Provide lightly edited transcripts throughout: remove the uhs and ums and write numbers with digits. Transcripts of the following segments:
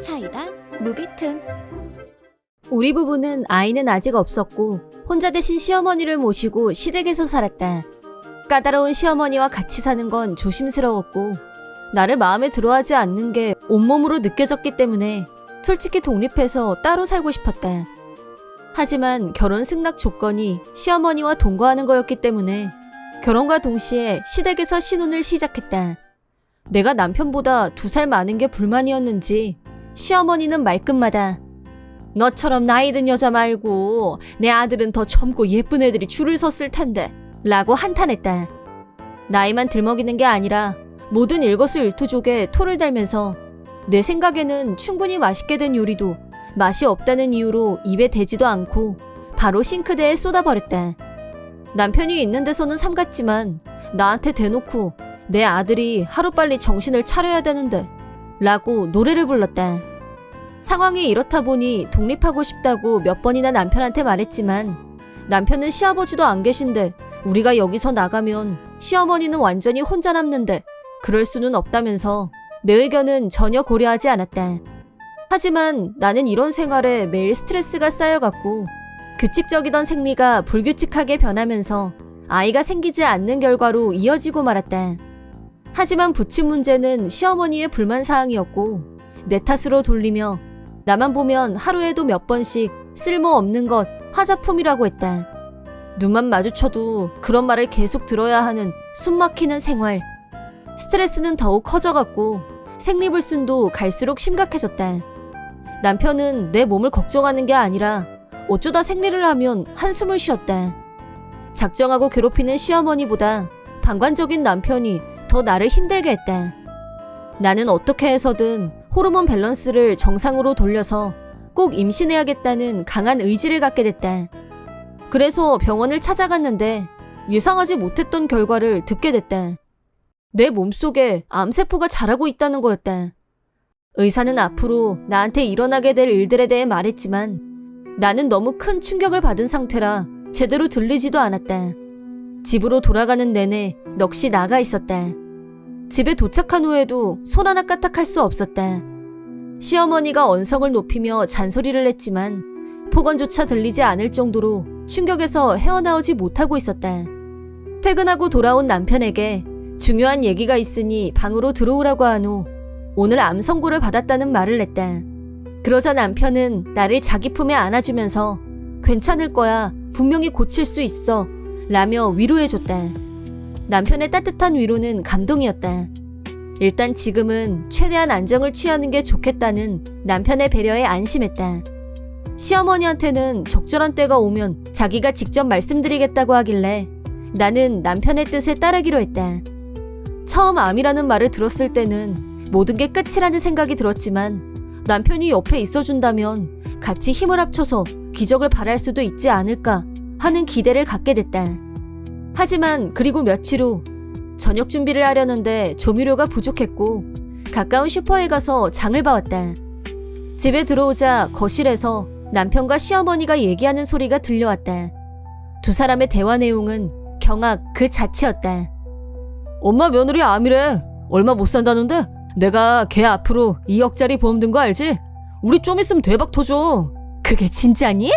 사이다 무비튼. 우리 부부는 아이는 아직 없었고 혼자 대신 시어머니를 모시고 시댁에서 살았다. 까다로운 시어머니와 같이 사는 건 조심스러웠고 나를 마음에 들어하지 않는 게 온몸으로 느껴졌기 때문에 솔직히 독립해서 따로 살고 싶었다. 하지만 결혼 승낙 조건이 시어머니와 동거하는 거였기 때문에 결혼과 동시에 시댁에서 신혼을 시작했다. 내가 남편보다 2살 많은 게 불만이었는지 시어머니는 말끝마다 너처럼 나이 든 여자 말고 내 아들은 더 젊고 예쁜 애들이 줄을 섰을 텐데 라고 한탄했다. 나이만 들먹이는 게 아니라 모든 일거수일투족에 토를 달면서 내 생각에는 충분히 맛있게 된 요리도 맛이 없다는 이유로 입에 대지도 않고 바로 싱크대에 쏟아버렸다. 남편이 있는 데서는 삼갔지만 나한테 대놓고 내 아들이 하루빨리 정신을 차려야 되는데 라고 노래를 불렀다. 상황이 이렇다 보니 독립하고 싶다고 몇 번이나 남편한테 말했지만 남편은 시아버지도 안 계신데 우리가 여기서 나가면 시어머니는 완전히 혼자 남는데 그럴 수는 없다면서 내 의견은 전혀 고려하지 않았다. 하지만 나는 이런 생활에 매일 스트레스가 쌓여갔고 규칙적이던 생리가 불규칙하게 변하면서 아이가 생기지 않는 결과로 이어지고 말았다. 하지만 부친 문제는 시어머니의 불만사항이었고 내 탓으로 돌리며 나만 보면 하루에도 몇 번씩 쓸모없는 것, 화자품이라고 했다. 눈만 마주쳐도 그런 말을 계속 들어야 하는 숨막히는 생활. 스트레스는 더욱 커져갔고 생리불순도 갈수록 심각해졌다. 남편은 내 몸을 걱정하는 게 아니라 어쩌다 생리를 하면 한숨을 쉬었다. 작정하고 괴롭히는 시어머니보다 방관적인 남편이 더 나를 힘들게 했다. 나는 어떻게 해서든 호르몬 밸런스를 정상으로 돌려서 꼭 임신해야겠다는 강한 의지를 갖게 됐다. 그래서 병원을 찾아갔는데 예상하지 못했던 결과를 듣게 됐다. 내 몸속에 암세포가 자라고 있다는 거였다. 의사는 앞으로 나한테 일어나게 될 일들에 대해 말했지만 나는 너무 큰 충격을 받은 상태라 제대로 들리지도 않았다. 집으로 돌아가는 내내 넋이 나가 있었다. 집에 도착한 후에도 손 하나 까딱할 수 없었다. 시어머니가 언성을 높이며 잔소리를 했지만 폭언조차 들리지 않을 정도로 충격에서 헤어나오지 못하고 있었다. 퇴근하고 돌아온 남편에게 중요한 얘기가 있으니 방으로 들어오라고 한 후 오늘 암 선고를 받았다는 말을 냈다. 그러자 남편은 나를 자기 품에 안아주면서 괜찮을 거야, 분명히 고칠 수 있어 라며 위로해줬다. 남편의 따뜻한 위로는 감동이었다. 일단 지금은 최대한 안정을 취하는 게 좋겠다는 남편의 배려에 안심했다. 시어머니한테는 적절한 때가 오면 자기가 직접 말씀드리겠다고 하길래 나는 남편의 뜻에 따르기로 했다. 처음 암이라는 말을 들었을 때는 모든 게 끝이라는 생각이 들었지만 남편이 옆에 있어준다면 같이 힘을 합쳐서 기적을 바랄 수도 있지 않을까 하는 기대를 갖게 됐다. 하지만 그리고 며칠 후 저녁 준비를 하려는데 조미료가 부족했고 가까운 슈퍼에 가서 장을 봐왔다. 집에 들어오자 거실에서 남편과 시어머니가 얘기하는 소리가 들려왔다. 두 사람의 대화 내용은 경악 그 자체였다. 엄마 며느리 암이래. 얼마 못 산다는데 내가 걔 앞으로 2억짜리 보험 든 거 알지? 우리 좀 있으면 대박 터져. 그게 진짜니?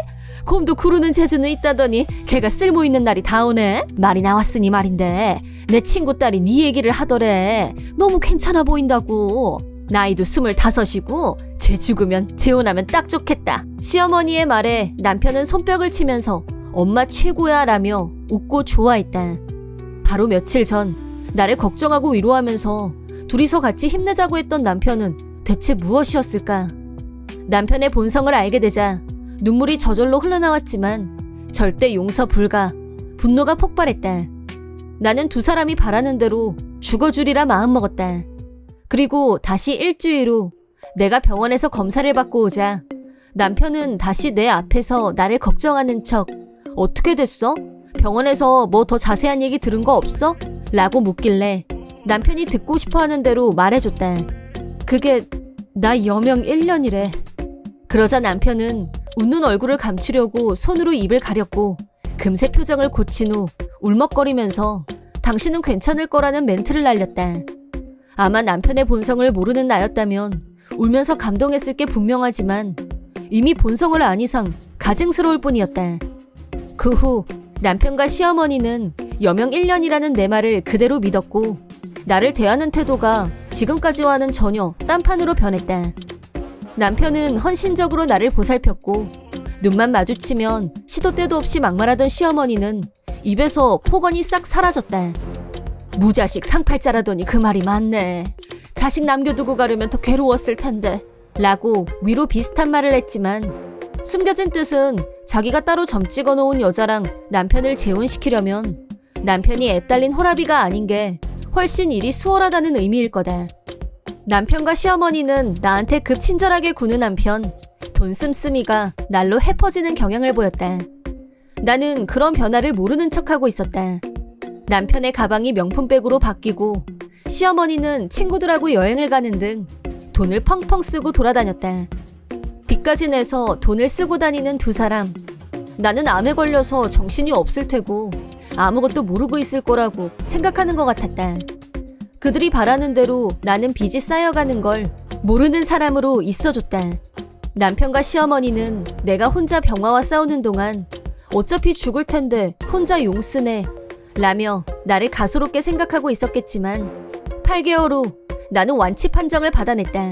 곰도 구르는 재주는 있다더니 걔가 쓸모있는 날이 다 오네. 말이 나왔으니 말인데 내 친구 딸이 네 얘기를 하더래. 너무 괜찮아 보인다고. 나이도 25이고 쟤 죽으면 재혼하면 딱 좋겠다. 시어머니의 말에 남편은 손뼉을 치면서 엄마 최고야 라며 웃고 좋아했다. 바로 며칠 전 나를 걱정하고 위로하면서 둘이서 같이 힘내자고 했던 남편은 대체 무엇이었을까? 남편의 본성을 알게 되자 눈물이 저절로 흘러나왔지만 절대 용서 불가, 분노가 폭발했다. 나는 두 사람이 바라는 대로 죽어주리라 마음먹었다. 그리고 다시 일주일 후 내가 병원에서 검사를 받고 오자 남편은 다시 내 앞에서 나를 걱정하는 척 어떻게 됐어? 병원에서 뭐 더 자세한 얘기 들은 거 없어? 라고 묻길래 남편이 듣고 싶어하는 대로 말해줬다. 그게 나 여명 1년이래. 그러자 남편은 웃는 얼굴을 감추려고 손으로 입을 가렸고 금세 표정을 고친 후 울먹거리면서 당신은 괜찮을 거라는 멘트를 날렸다. 아마 남편의 본성을 모르는 나였다면 울면서 감동했을 게 분명하지만 이미 본성을 안 이상 가증스러울 뿐이었다. 그 후 남편과 시어머니는 여명 1년이라는 내 말을 그대로 믿었고 나를 대하는 태도가 지금까지와는 전혀 딴판으로 변했다. 남편은 헌신적으로 나를 보살폈고 눈만 마주치면 시도 때도 없이 막말하던 시어머니는 입에서 폭언이 싹 사라졌다. 무자식 상팔자라더니 그 말이 맞네. 자식 남겨두고 가려면 더 괴로웠을 텐데 라고 위로 비슷한 말을 했지만 숨겨진 뜻은 자기가 따로 점 찍어놓은 여자랑 남편을 재혼시키려면 남편이 애딸린 호라비가 아닌 게 훨씬 일이 수월하다는 의미일 거다. 남편과 시어머니는 나한테 급 친절하게 구는 한편 돈 씀씀이가 날로 해퍼지는 경향을 보였다. 나는 그런 변화를 모르는 척하고 있었다. 남편의 가방이 명품백으로 바뀌고 시어머니는 친구들하고 여행을 가는 등 돈을 펑펑 쓰고 돌아다녔다. 빚까지 내서 돈을 쓰고 다니는 두 사람. 나는 암에 걸려서 정신이 없을 테고 아무것도 모르고 있을 거라고 생각하는 것 같았다. 그들이 바라는 대로 나는 빚이 쌓여가는 걸 모르는 사람으로 있어줬다. 남편과 시어머니는 내가 혼자 병화와 싸우는 동안 어차피 죽을 텐데 혼자 용쓰네 라며 나를 가소롭게 생각하고 있었겠지만 8개월 후 나는 완치 판정을 받아냈다.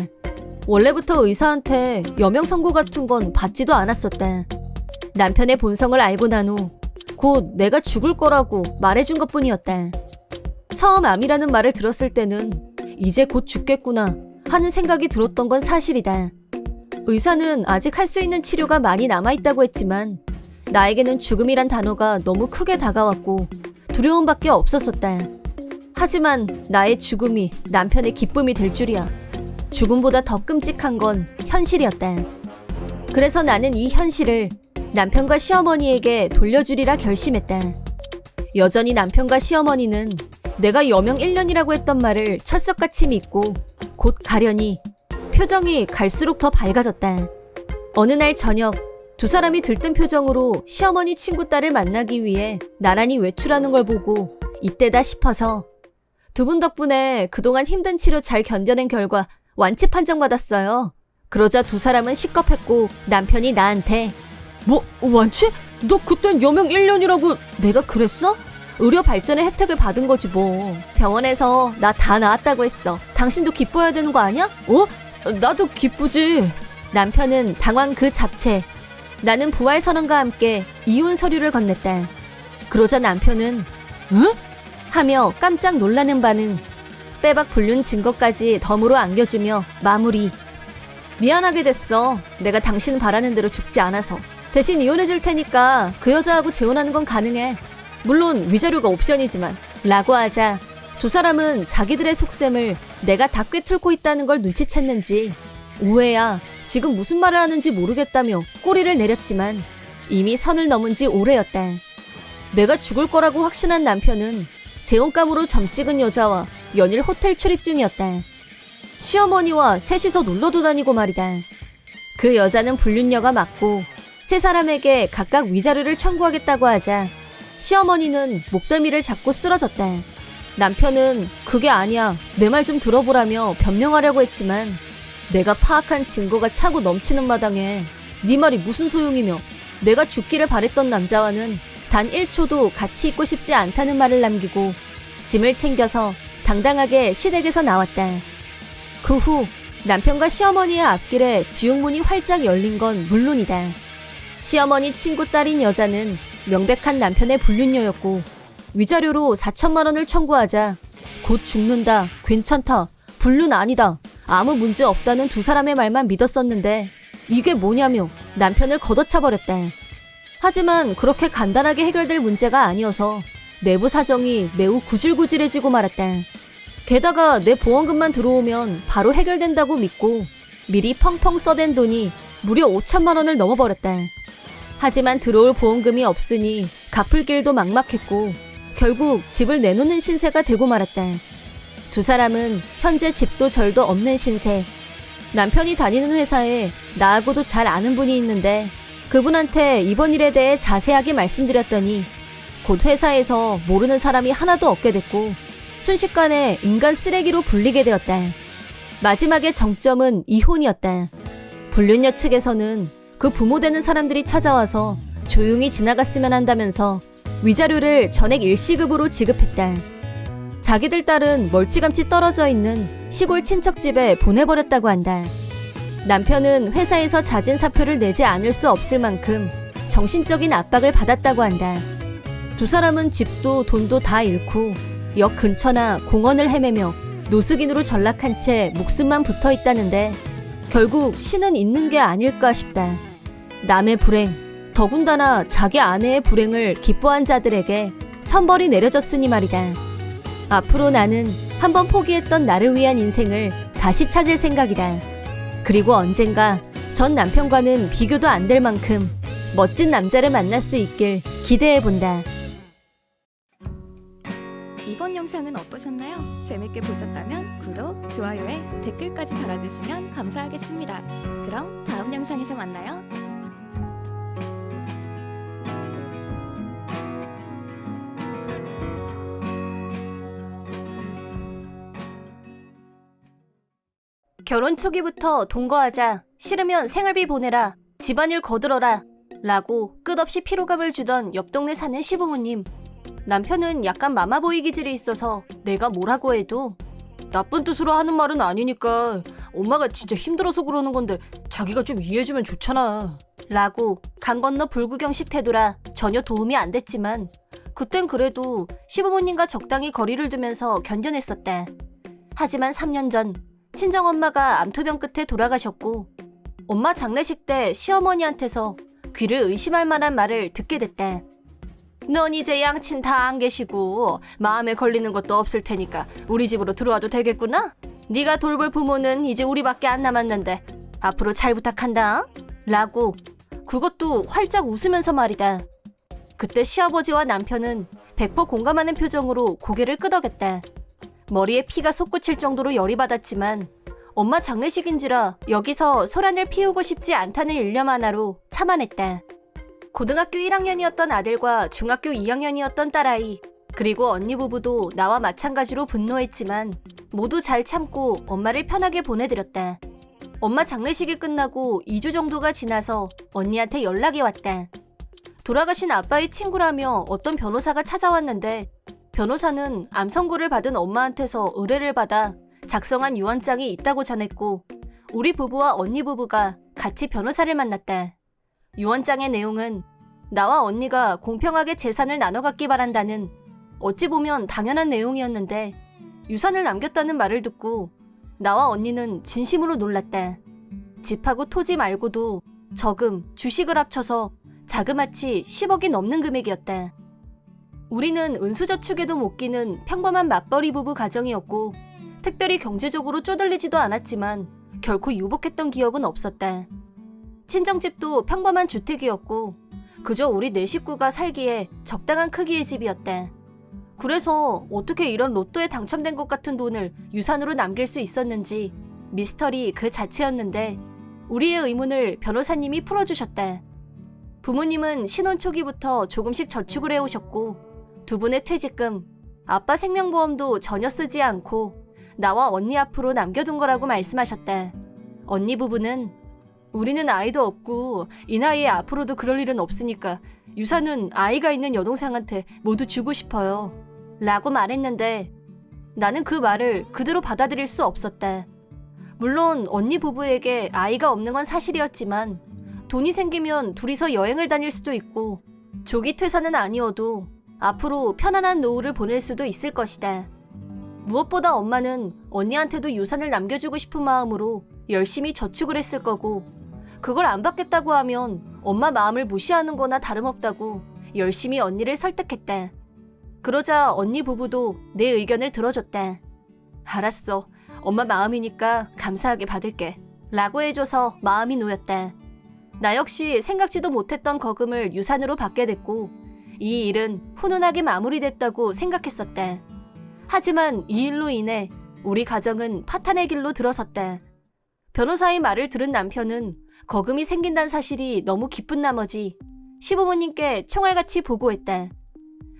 원래부터 의사한테 여명 선고 같은 건 받지도 않았었다. 남편의 본성을 알고 난 후 곧 내가 죽을 거라고 말해준 것뿐이었다. 처음 암이라는 말을 들었을 때는 이제 곧 죽겠구나 하는 생각이 들었던 건 사실이다. 의사는 아직 할 수 있는 치료가 많이 남아있다고 했지만 나에게는 죽음이란 단어가 너무 크게 다가왔고 두려움밖에 없었었다. 하지만 나의 죽음이 남편의 기쁨이 될 줄이야. 죽음보다 더 끔찍한 건 현실이었다. 그래서 나는 이 현실을 남편과 시어머니에게 돌려주리라 결심했다. 여전히 남편과 시어머니는 내가 여명 1년이라고 했던 말을 철석같이 믿고 곧 가려니 표정이 갈수록 더 밝아졌다. 어느 날 저녁 두 사람이 들뜬 표정으로 시어머니 친구 딸을 만나기 위해 나란히 외출하는 걸 보고 이때다 싶어서 두 분 덕분에 그동안 힘든 치료 잘 견뎌낸 결과 완치 판정받았어요. 그러자 두 사람은 시겁했고 남편이 나한테 뭐 완치? 너 그땐 여명 1년이라고 내가 그랬어? 의료 발전의 혜택을 받은 거지 뭐. 병원에서 나 다 나았다고 했어. 당신도 기뻐해야 되는 거 아니야? 나도 기쁘지. 남편은 당황 그 잡채. 나는 부활 선언과 함께 이혼 서류를 건넸다. 그러자 남편은 응? 하며 깜짝 놀라는 반응. 빼박 불륜 증거까지 덤으로 안겨주며 마무리. 미안하게 됐어. 내가 당신 바라는 대로 죽지 않아서. 대신 이혼해줄 테니까 그 여자하고 재혼하는 건 가능해. 물론 위자료가 옵션이지만 라고 하자 두 사람은 자기들의 속셈을 내가 다 꿰뚫고 있다는 걸 눈치챘는지 오해야 지금 무슨 말을 하는지 모르겠다며 꼬리를 내렸지만 이미 선을 넘은 지 오래였다. 내가 죽을 거라고 확신한 남편은 재혼감으로 점 찍은 여자와 연일 호텔 출입 중이었다. 시어머니와 셋이서 놀러도 다니고 말이다. 그 여자는 불륜녀가 맞고 세 사람에게 각각 위자료를 청구하겠다고 하자 시어머니는 목덜미를 잡고 쓰러졌다. 남편은 그게 아니야 내 말 좀 들어보라며 변명하려고 했지만 내가 파악한 증거가 차고 넘치는 마당에 네 말이 무슨 소용이며 내가 죽기를 바랬던 남자와는 단 1초도 같이 있고 싶지 않다는 말을 남기고 짐을 챙겨서 당당하게 시댁에서 나왔다. 그 후 남편과 시어머니의 앞길에 지옥문이 활짝 열린 건 물론이다. 시어머니 친구 딸인 여자는 명백한 남편의 불륜녀였고 위자료로 4천만 원을 청구하자 곧 죽는다, 괜찮다, 불륜 아니다, 아무 문제 없다는 두 사람의 말만 믿었었는데 이게 뭐냐며 남편을 걷어차버렸다. 하지만 그렇게 간단하게 해결될 문제가 아니어서 내부 사정이 매우 구질구질해지고 말았다. 게다가 내 보험금만 들어오면 바로 해결된다고 믿고 미리 펑펑 써댄 돈이 무려 5천만 원을 넘어버렸다. 하지만 들어올 보험금이 없으니 갚을 길도 막막했고 결국 집을 내놓는 신세가 되고 말았다. 두 사람은 현재 집도 절도 없는 신세. 남편이 다니는 회사에 나하고도 잘 아는 분이 있는데 그분한테 이번 일에 대해 자세하게 말씀드렸더니 곧 회사에서 모르는 사람이 하나도 없게 됐고 순식간에 인간 쓰레기로 불리게 되었다. 마지막의 정점은 이혼이었다. 불륜녀 측에서는 그 부모 되는 사람들이 찾아와서 조용히 지나갔으면 한다면서 위자료를 전액 일시급으로 지급했다. 자기들 딸은 멀찌감치 떨어져 있는 시골 친척집에 보내버렸다고 한다. 남편은 회사에서 자진 사표를 내지 않을 수 없을 만큼 정신적인 압박을 받았다고 한다. 두 사람은 집도 돈도 다 잃고 역 근처나 공원을 헤매며 노숙인으로 전락한 채 목숨만 붙어 있다는데 결국 신은 있는 게 아닐까 싶다. 남의 불행, 더군다나 자기 아내의 불행을 기뻐한 자들에게 천벌이 내려졌으니 말이다. 앞으로 나는 한번 포기했던 나를 위한 인생을 다시 찾을 생각이다. 그리고 언젠가 전 남편과는 비교도 안 될 만큼 멋진 남자를 만날 수 있길 기대해본다. 이번 영상은 어떠셨나요? 재밌게 보셨다면 구독, 좋아요에 댓글까지 달아주시면 감사하겠습니다. 그럼 다음 영상에서 만나요. 결혼 초기부터 동거하자, 싫으면 생활비 보내라, 집안일 거들어라 라고 끝없이 피로감을 주던 옆 동네 사는 시부모님. 남편은 약간 마마보이 기질이 있어서 내가 뭐라고 해도 나쁜 뜻으로 하는 말은 아니니까 엄마가 진짜 힘들어서 그러는 건데 자기가 좀 이해해주면 좋잖아 라고 강 건너 불구경식 태도라 전혀 도움이 안 됐지만 그땐 그래도 시부모님과 적당히 거리를 두면서 견뎌냈었다. 하지만 3년 전 친정엄마가 암투병 끝에 돌아가셨고 엄마 장례식 때 시어머니한테서 귀를 의심할 만한 말을 듣게 됐다. 넌 이제 양친 다 안 계시고 마음에 걸리는 것도 없을 테니까 우리 집으로 들어와도 되겠구나? 네가 돌볼 부모는 이제 우리밖에 안 남았는데 앞으로 잘 부탁한다 라고 그것도 활짝 웃으면서 말이다. 그때 시아버지와 남편은 100% 공감하는 표정으로 고개를 끄덕였다. 머리에 피가 솟구칠 정도로 열이 받았지만 엄마 장례식인지라 여기서 소란을 피우고 싶지 않다는 일념 하나로 참아냈다. 고등학교 1학년이었던 아들과 중학교 2학년이었던 딸아이 그리고 언니 부부도 나와 마찬가지로 분노했지만 모두 잘 참고 엄마를 편하게 보내드렸다. 엄마 장례식이 끝나고 2주 정도가 지나서 언니한테 연락이 왔다. 돌아가신 아빠의 친구라며 어떤 변호사가 찾아왔는데 변호사는 암 선고를 받은 엄마한테서 의뢰를 받아 작성한 유언장이 있다고 전했고 우리 부부와 언니 부부가 같이 변호사를 만났다. 유언장의 내용은 나와 언니가 공평하게 재산을 나눠 갖기 바란다는 어찌 보면 당연한 내용이었는데 유산을 남겼다는 말을 듣고 나와 언니는 진심으로 놀랐다. 집하고 토지 말고도 저금, 주식을 합쳐서 자그마치 10억이 넘는 금액이었다. 우리는 은수저축에도 못 끼는 평범한 맞벌이 부부 가정이었고 특별히 경제적으로 쪼들리지도 않았지만 결코 유복했던 기억은 없었다. 친정집도 평범한 주택이었고 그저 우리 네 식구가 살기에 적당한 크기의 집이었다. 그래서 어떻게 이런 로또에 당첨된 것 같은 돈을 유산으로 남길 수 있었는지 미스터리 그 자체였는데 우리의 의문을 변호사님이 풀어주셨다. 부모님은 신혼 초기부터 조금씩 저축을 해오셨고 두 분의 퇴직금, 아빠 생명보험도 전혀 쓰지 않고 나와 언니 앞으로 남겨둔 거라고 말씀하셨다. 언니 부부는 우리는 아이도 없고 이 나이에 앞으로도 그럴 일은 없으니까 유산은 아이가 있는 여동생한테 모두 주고 싶어요 라고 말했는데 나는 그 말을 그대로 받아들일 수 없었다. 물론 언니 부부에게 아이가 없는 건 사실이었지만 돈이 생기면 둘이서 여행을 다닐 수도 있고 조기 퇴사는 아니어도 앞으로 편안한 노후를 보낼 수도 있을 것이다. 무엇보다 엄마는 언니한테도 유산을 남겨주고 싶은 마음으로 열심히 저축을 했을 거고 그걸 안 받겠다고 하면 엄마 마음을 무시하는 거나 다름없다고 열심히 언니를 설득했다. 그러자 언니 부부도 내 의견을 들어줬다. 알았어. 엄마 마음이니까 감사하게 받을게 라고 해줘서 마음이 놓였다. 나 역시 생각지도 못했던 거금을 유산으로 받게 됐고 이 일은 훈훈하게 마무리됐다고 생각했었다. 하지만 이 일로 인해 우리 가정은 파탄의 길로 들어섰다. 변호사의 말을 들은 남편은 거금이 생긴다는 사실이 너무 기쁜 나머지 시부모님께 총알같이 보고했다.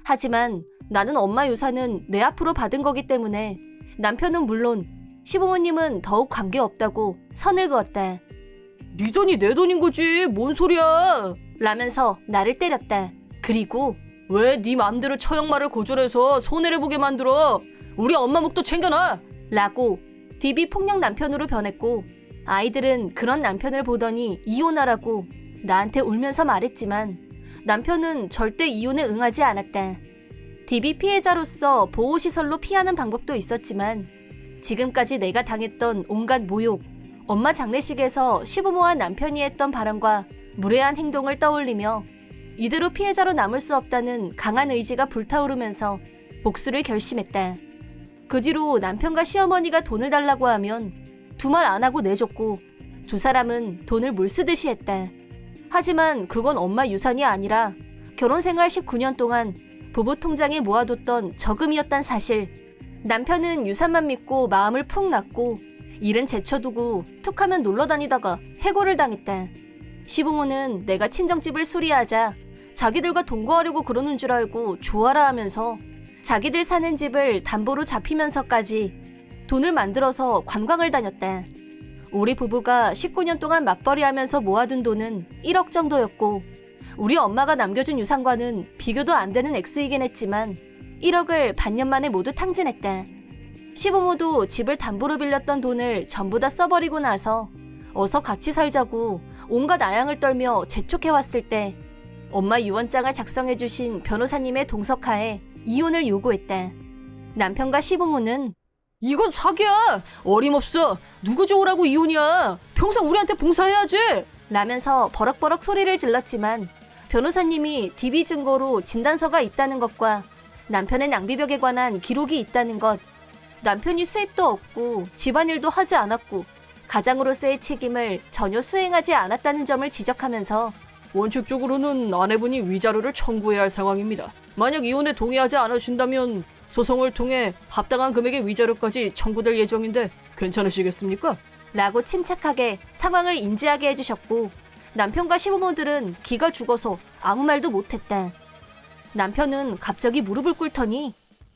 하지만 나는 엄마 유산은 내 앞으로 받은 거기 때문에 남편은 물론 시부모님은 더욱 관계없다고 선을 그었다. 네 돈이 내 돈인 거지. 뭔 소리야. 라면서 나를 때렸다. 그리고 왜 네 맘대로 처형말을 고졸해서 손해를 보게 만들어. 우리 엄마 목도 챙겨놔. 라고 DB 폭력 남편으로 변했고, 아이들은 그런 남편을 보더니 이혼하라고 나한테 울면서 말했지만 남편은 절대 이혼에 응하지 않았다. DB 피해자로서 보호시설로 피하는 방법도 있었지만 지금까지 내가 당했던 온갖 모욕, 엄마 장례식에서 시부모와 남편이 했던 발언과 무례한 행동을 떠올리며 이대로 피해자로 남을 수 없다는 강한 의지가 불타오르면서 복수를 결심했다. 그 뒤로 남편과 시어머니가 돈을 달라고 하면 두 말 안 하고 내줬고, 두 사람은 돈을 물 쓰듯이 했다. 하지만 그건 엄마 유산이 아니라 결혼생활 19년 동안 부부 통장에 모아뒀던 저금이었단 사실. 남편은 유산만 믿고 마음을 푹 놨고 일은 제쳐두고 툭하면 놀러 다니다가 해고를 당했다. 시부모는 내가 친정집을 수리하자 자기들과 동거하려고 그러는 줄 알고 좋아라 하면서 자기들 사는 집을 담보로 잡히면서까지 돈을 만들어서 관광을 다녔다. 우리 부부가 19년 동안 맞벌이하면서 모아둔 돈은 1억 정도였고, 우리 엄마가 남겨준 유산과는 비교도 안 되는 액수이긴 했지만 1억을 반년 만에 모두 탕진했다. 시부모도 집을 담보로 빌렸던 돈을 전부 다 써버리고 나서 어서 같이 살자고 온갖 아양을 떨며 재촉해왔을 때 엄마 유언장을 작성해주신 변호사님의 동석하에 이혼을 요구했다. 남편과 시부모는 이건 사기야. 어림없어. 누구 좋으라고 이혼이야. 평생 우리한테 봉사해야지. 라면서 버럭버럭 소리를 질렀지만 변호사님이 DB 증거로 진단서가 있다는 것과 남편의 낭비벽에 관한 기록이 있다는 것, 남편이 수입도 없고 집안일도 하지 않았고 가장으로서의 책임을 전혀 수행하지 않았다는 점을 지적하면서 원칙적으로는 아내분이 위자료를 청구해야 할 상황입니다. 만약 이혼에 동의하지 않으신다면 소송을 통해 합당한 금액의 위자료까지 청구될 예정인데 괜찮으시겠습니까? 라고 침착하게 상황을 인지하게 해주셨고, 남편과 시부모들은 기가 죽어서 아무 말도 못했다. 남편은 갑자기 무릎을 꿇더니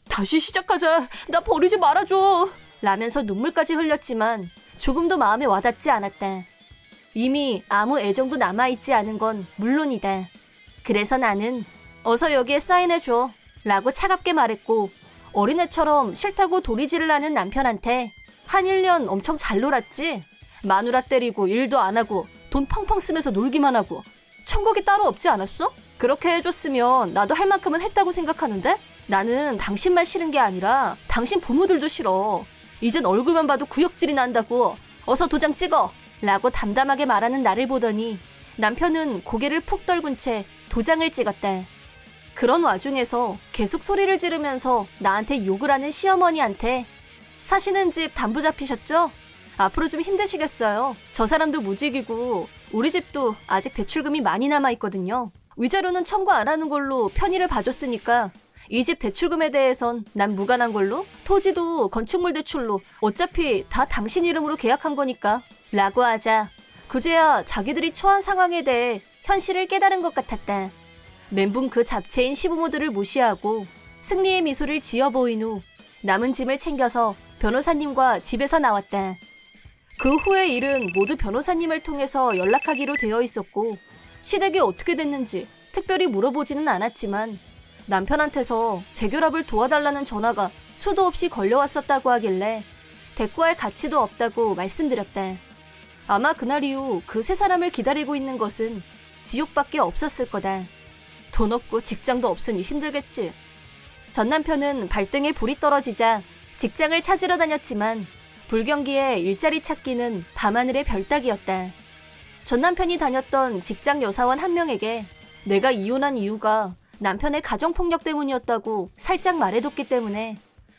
다시 시작하자. 나 버리지 말아줘. 라면서 눈물까지 흘렸지만 조금도 마음에 와닿지 않았다. 이미 아무 애정도 남아있지 않은 건 물론이다. 그래서 나는 어서 여기에 사인해줘 라고 차갑게 말했고, 어린애처럼 싫다고 도리질을 하는 남편한테 한 1년 엄청 잘 놀았지? 마누라 때리고 일도 안 하고 돈 펑펑 쓰면서 놀기만 하고 천국이 따로 없지 않았어? 그렇게 해줬으면 나도 할 만큼은 했다고 생각하는데? 나는 당신만 싫은 게 아니라 당신 부모들도 싫어. 이젠 얼굴만 봐도 구역질이 난다고. 어서 도장 찍어! 라고 담담하게 말하는 나를 보더니 남편은 고개를 푹 떨군 채 도장을 찍었다. 그런 와중에서 계속 소리를 지르면서 나한테 욕을 하는 시어머니한테 사시는 집 담보 잡히셨죠? 앞으로 좀 힘드시겠어요. 저 사람도 무직이고 우리 집도 아직 대출금이 많이 남아있거든요. 위자료는 청구 안 하는 걸로 편의를 봐줬으니까 이 집 대출금에 대해선 난 무관한 걸로, 토지도 건축물 대출로 어차피 다 당신 이름으로 계약한 거니까 라고 하자 그제야 자기들이 처한 상황에 대해 현실을 깨달은 것 같았다. 멘붕 그 잡채인 시부모들을 무시하고 승리의 미소를 지어 보인 후 남은 짐을 챙겨서 변호사님과 집에서 나왔다. 그 후의 일은 모두 변호사님을 통해서 연락하기로 되어 있었고 시댁이 어떻게 됐는지 특별히 물어보지는 않았지만 남편한테서 재결합을 도와달라는 전화가 수도 없이 걸려왔었다고 하길래 대꾸할 가치도 없다고 말씀드렸다. 아마 그날 이후 그 세 사람을 기다리고 있는 것은 지옥밖에 없었을 거다. 돈 없고 직장도 없으니 힘들겠지. 전 남편은 발등에 불이 떨어지자 직장을 찾으러 다녔지만 불경기에 일자리 찾기는 밤하늘의 별따기였다. 전 남편이 다녔던 직장 여사원 한 명에게 내가 이혼한 이유가 남편의 가정폭력 때문이었다고 살짝 말해뒀기 때문에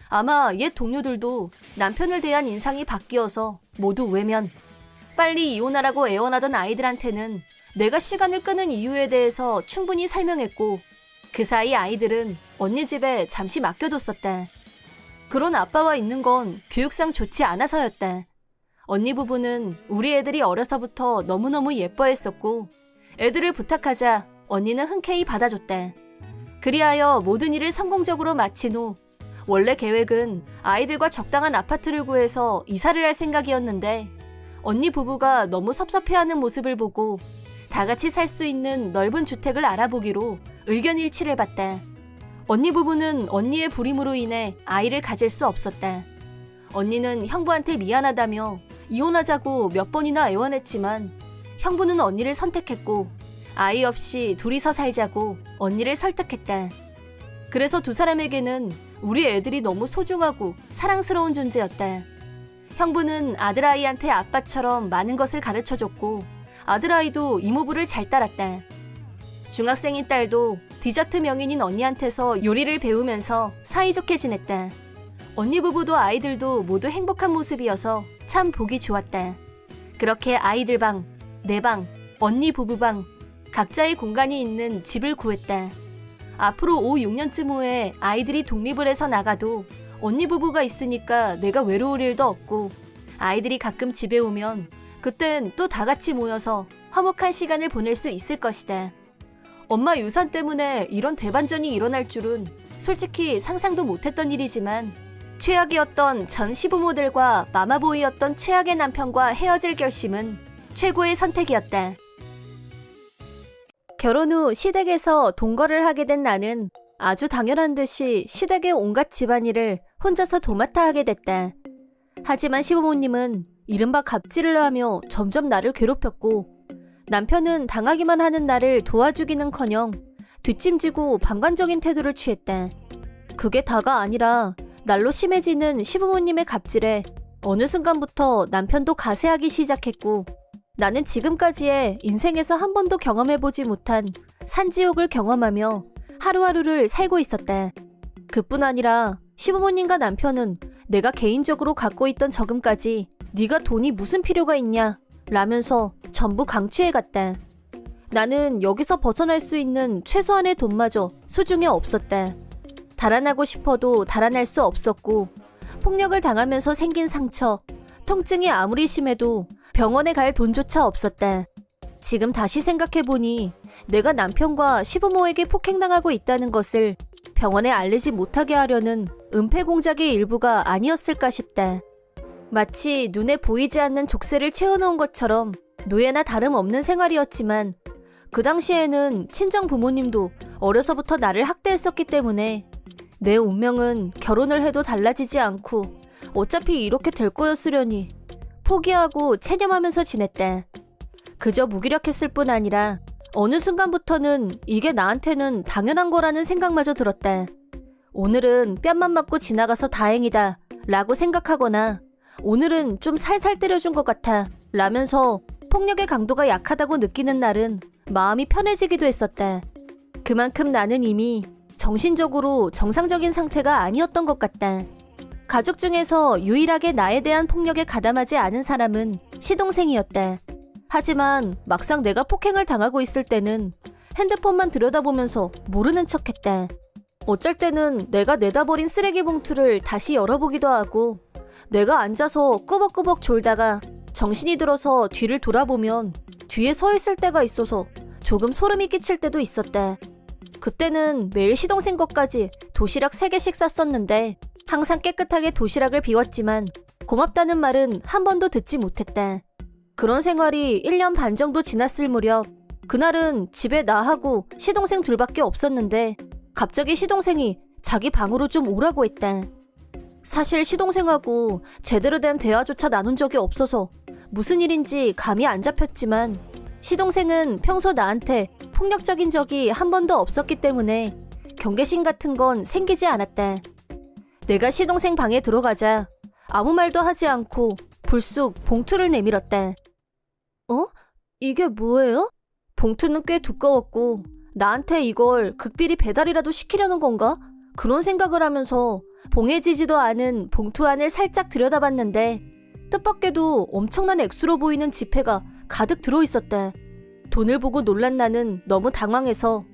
아마 옛 동료들도 남편을 대한 인상이 바뀌어서 모두 외면. 빨리 이혼하라고 애원하던 아이들한테는 내가 시간을 끄는 이유에 대해서 충분히 설명했고 그 사이 아이들은 언니 집에 잠시 맡겨뒀었다. 그런 아빠와 있는 건 교육상 좋지 않아서였다. 언니 부부는 우리 애들이 어려서부터 너무너무 예뻐했었고 애들을 부탁하자 언니는 흔쾌히 받아줬다. 그리하여 모든 일을 성공적으로 마친 후 원래 계획은 아이들과 적당한 아파트를 구해서 이사를 할 생각이었는데 언니 부부가 너무 섭섭해하는 모습을 보고 다 같이 살 수 있는 넓은 주택을 알아보기로 의견 일치를 봤다. 언니 부부는 언니의 불임으로 인해 아이를 가질 수 없었다. 언니는 형부한테 미안하다며 이혼하자고 몇 번이나 애원했지만 형부는 언니를 선택했고 아이 없이 둘이서 살자고 언니를 설득했다. 그래서 두 사람에게는 우리 애들이 너무 소중하고 사랑스러운 존재였다. 형부는 아들아이한테 아빠처럼 많은 것을 가르쳐줬고 아들아이도 이모부를 잘 따랐다. 중학생인 딸도 디저트 명인인 언니한테서 요리를 배우면서 사이좋게 지냈다. 언니 부부도 아이들도 모두 행복한 모습이어서 참 보기 좋았다. 그렇게 아이들 방, 내 방, 언니 부부 방, 각자의 공간이 있는 집을 구했다. 앞으로 5, 6년쯤 후에 아이들이 독립을 해서 나가도 언니 부부가 있으니까 내가 외로울 일도 없고 아이들이 가끔 집에 오면 그땐 또 다 같이 모여서 화목한 시간을 보낼 수 있을 것이다. 엄마 유산 때문에 이런 대반전이 일어날 줄은 솔직히 상상도 못했던 일이지만 최악이었던 전 시부모들과 마마보이였던 최악의 남편과 헤어질 결심은 최고의 선택이었다. 결혼 후 시댁에서 동거를 하게 된 나는 아주 당연한 듯이 시댁의 온갖 집안일을 혼자서 도맡아 하게 됐다. 하지만 시부모님은 이른바 갑질을 하며 점점 나를 괴롭혔고 남편은 당하기만 하는 나를 도와주기는커녕 뒷짐지고 방관적인 태도를 취했다. 그게 다가 아니라 날로 심해지는 시부모님의 갑질에 어느 순간부터 남편도 가세하기 시작했고 나는 지금까지의 인생에서 한 번도 경험해보지 못한 산지옥을 경험하며 하루하루를 살고 있었다. 그뿐 아니라 시부모님과 남편은 내가 개인적으로 갖고 있던 저금까지 네가 돈이 무슨 필요가 있냐 라면서 전부 강취해갔다. 나는 여기서 벗어날 수 있는 최소한의 돈마저 수중에 없었다. 달아나고 싶어도 달아날 수 없었고 폭력을 당하면서 생긴 상처, 통증이 아무리 심해도 병원에 갈 돈조차 없었다. 지금 다시 생각해보니 내가 남편과 시부모에게 폭행당하고 있다는 것을 병원에 알리지 못하게 하려는 은폐 공작의 일부가 아니었을까 싶다. 마치 눈에 보이지 않는 족쇄를 채워놓은 것처럼 노예나 다름없는 생활이었지만 그 당시에는 친정 부모님도 어려서부터 나를 학대했었기 때문에 내 운명은 결혼을 해도 달라지지 않고 어차피 이렇게 될 거였으려니 포기하고 체념하면서 지냈다. 그저 무기력했을 뿐 아니라 어느 순간부터는 이게 나한테는 당연한 거라는 생각마저 들었다. 오늘은 뺨만 맞고 지나가서 다행이다 라고 생각하거나 오늘은 좀 살살 때려준 것 같아 라면서 폭력의 강도가 약하다고 느끼는 날은 마음이 편해지기도 했었다. 그만큼 나는 이미 정신적으로 정상적인 상태가 아니었던 것 같다. 가족 중에서 유일하게 나에 대한 폭력에 가담하지 않은 사람은 시동생이었다. 하지만 막상 내가 폭행을 당하고 있을 때는 핸드폰만 들여다보면서 모르는 척했다. 어쩔 때는 내가 내다버린 쓰레기 봉투를 다시 열어보기도 하고 내가 앉아서 꾸벅꾸벅 졸다가 정신이 들어서 뒤를 돌아보면 뒤에 서 있을 때가 있어서 조금 소름이 끼칠 때도 있었다. 그때는 매일 시동생 것까지 도시락 3개씩 쌌었는데 항상 깨끗하게 도시락을 비웠지만 고맙다는 말은 한 번도 듣지 못했다. 그런 생활이 1년 반 정도 지났을 무렵 그날은 집에 나하고 시동생 둘밖에 없었는데 갑자기 시동생이 자기 방으로 좀 오라고 했다. 사실 시동생하고 제대로 된 대화조차 나눈 적이 없어서 무슨 일인지 감이 안 잡혔지만 시동생은 평소 나한테 폭력적인 적이 한 번도 없었기 때문에 경계심 같은 건 생기지 않았다. 내가 시동생 방에 들어가자 아무 말도 하지 않고 불쑥 봉투를 내밀었다. 어? 이게 뭐예요? 봉투는 꽤 두꺼웠고 나한테 이걸 극비리 배달이라도 시키려는 건가? 그런 생각을 하면서 봉해지지도 않은 봉투 안을 살짝 들여다봤는데 뜻밖에도 엄청난 액수로 보이는 지폐가 가득 들어있었다. 돈을 보고 놀란 나는 너무 당황해서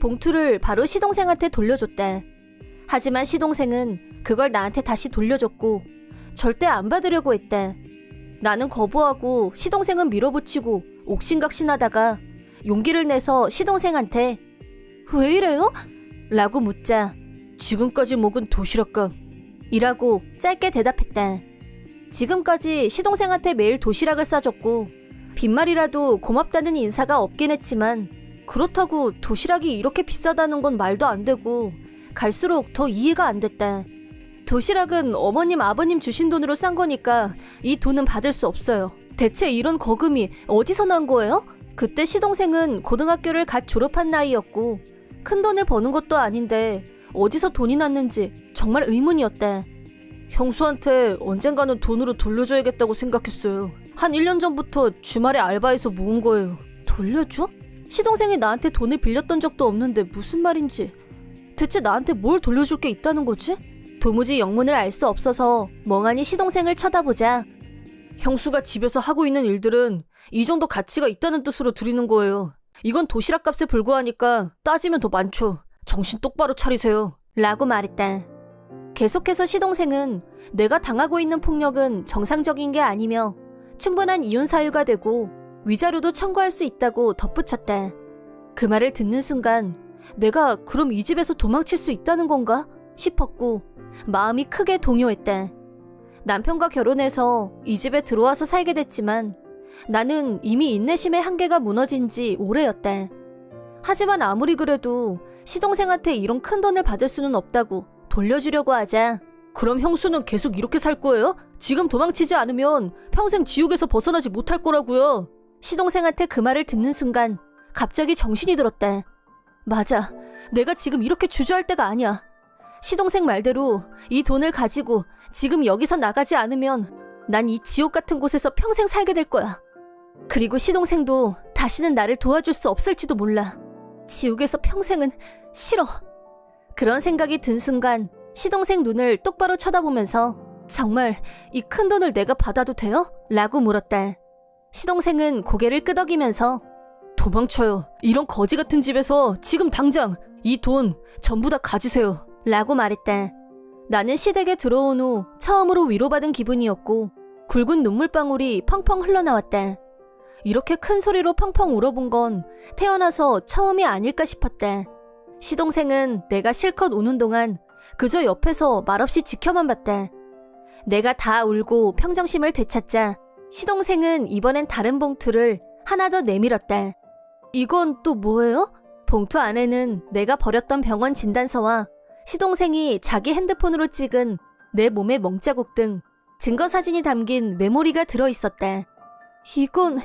봉투를 바로 시동생한테 돌려줬다. 하지만 시동생은 그걸 나한테 다시 돌려줬고 절대 안 받으려고 했다. 나는 거부하고 시동생은 밀어붙이고 옥신각신하다가 용기를 내서 시동생한테 왜 이래요? 라고 묻자 지금까지 먹은 도시락값 이라고 짧게 대답했다. 지금까지 시동생한테 매일 도시락을 싸줬고 빈말이라도 고맙다는 인사가 없긴 했지만 그렇다고 도시락이 이렇게 비싸다는 건 말도 안 되고 갈수록 더 이해가 안 됐다. 도시락은 어머님 아버님 주신 돈으로 싼 거니까 이 돈은 받을 수 없어요. 대체 이런 거금이 어디서 난 거예요? 그때 시동생은 고등학교를 갓 졸업한 나이였고 큰 돈을 버는 것도 아닌데 어디서 돈이 났는지 정말 의문이었다. 형수한테 언젠가는 돈으로 돌려줘야겠다고 생각했어요. 한 1년 전부터 주말에 알바해서 모은 거예요. 돌려줘? 시동생이 나한테 돈을 빌렸던 적도 없는데 무슨 말인지. 대체 나한테 뭘 돌려줄 게 있다는 거지? 도무지 영문을 알 수 없어서 멍하니 시동생을 쳐다보자 형수가 집에서 하고 있는 일들은 이 정도 가치가 있다는 뜻으로 드리는 거예요. 이건 도시락값에 불과하니까 따지면 더 많죠. 정신 똑바로 차리세요. 라고 말했다. 계속해서 시동생은 내가 당하고 있는 폭력은 정상적인 게 아니며 충분한 이혼 사유가 되고 위자료도 청구할 수 있다고 덧붙였다. 그 말을 듣는 순간 내가 그럼 이 집에서 도망칠 수 있다는 건가 싶었고 마음이 크게 동요했다. 남편과 결혼해서 이 집에 들어와서 살게 됐지만 나는 이미 인내심의 한계가 무너진 지 오래였다. 하지만 아무리 그래도 시동생한테 이런 큰 돈을 받을 수는 없다고 돌려주려고 하자 그럼 형수는 계속 이렇게 살 거예요? 지금 도망치지 않으면 평생 지옥에서 벗어나지 못할 거라고요. 시동생한테 그 말을 듣는 순간 갑자기 정신이 들었다. 맞아. 내가 지금 이렇게 주저할 때가 아니야. 시동생 말대로 이 돈을 가지고 지금 여기서 나가지 않으면 난 이 지옥 같은 곳에서 평생 살게 될 거야. 그리고 시동생도 다시는 나를 도와줄 수 없을지도 몰라. 지옥에서 평생은 싫어. 그런 생각이 든 순간 시동생 눈을 똑바로 쳐다보면서 정말 이 큰 돈을 내가 받아도 돼요? 라고 물었다. 시동생은 고개를 끄덕이면서 도망쳐요. 이런 거지 같은 집에서 지금 당장 이 돈 전부 다 가지세요. 라고 말했다. 나는 시댁에 들어온 후 처음으로 위로받은 기분이었고 굵은 눈물방울이 펑펑 흘러나왔다. 이렇게 큰 소리로 펑펑 울어본 건 태어나서 처음이 아닐까 싶었다. 시동생은 내가 실컷 우는 동안 그저 옆에서 말없이 지켜만 봤다. 내가 다 울고 평정심을 되찾자 시동생은 이번엔 다른 봉투를 하나 더 내밀었다. 이건 또 뭐예요? 봉투 안에는 내가 버렸던 병원 진단서와 시동생이 자기 핸드폰으로 찍은 내 몸의 멍자국 등 증거사진이 담긴 메모리가 들어있었다. 이건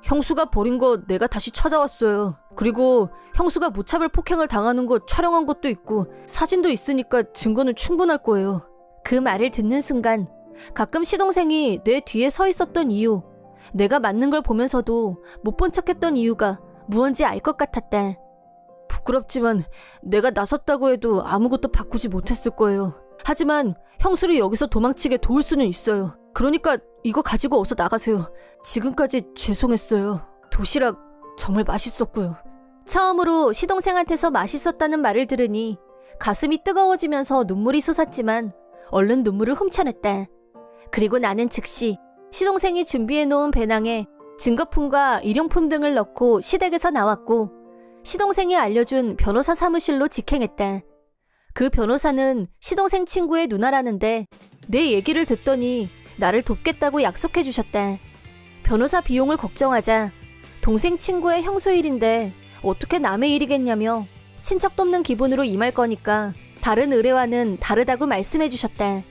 형수가 버린 거 내가 다시 찾아왔어요. 그리고 형수가 무차별 폭행을 당하는 거 촬영한 것도 있고 사진도 있으니까 증거는 충분할 거예요. 그 말을 듣는 순간 가끔 시동생이 내 뒤에 서 있었던 이유, 내가 맞는 걸 보면서도 못 본 척했던 이유가 무언지 알 것 같았다. 부끄럽지만 내가 나섰다고 해도 아무것도 바꾸지 못했을 거예요. 하지만 형수를 여기서 도망치게 도울 수는 있어요. 그러니까 이거 가지고 어서 나가세요. 지금까지 죄송했어요. 도시락 정말 맛있었고요. 처음으로 시동생한테서 맛있었다는 말을 들으니 가슴이 뜨거워지면서 눈물이 솟았지만 얼른 눈물을 훔쳐냈다. 그리고 나는 즉시 시동생이 준비해놓은 배낭에 증거품과 일용품 등을 넣고 시댁에서 나왔고 시동생이 알려준 변호사 사무실로 직행했다. 그 변호사는 시동생 친구의 누나라는데 내 얘기를 듣더니 나를 돕겠다고 약속해 주셨다. 변호사 비용을 걱정하자 동생 친구의 형수 일인데 어떻게 남의 일이겠냐며 친척 돕는 기분으로 임할 거니까 다른 의뢰와는 다르다고 말씀해 주셨다.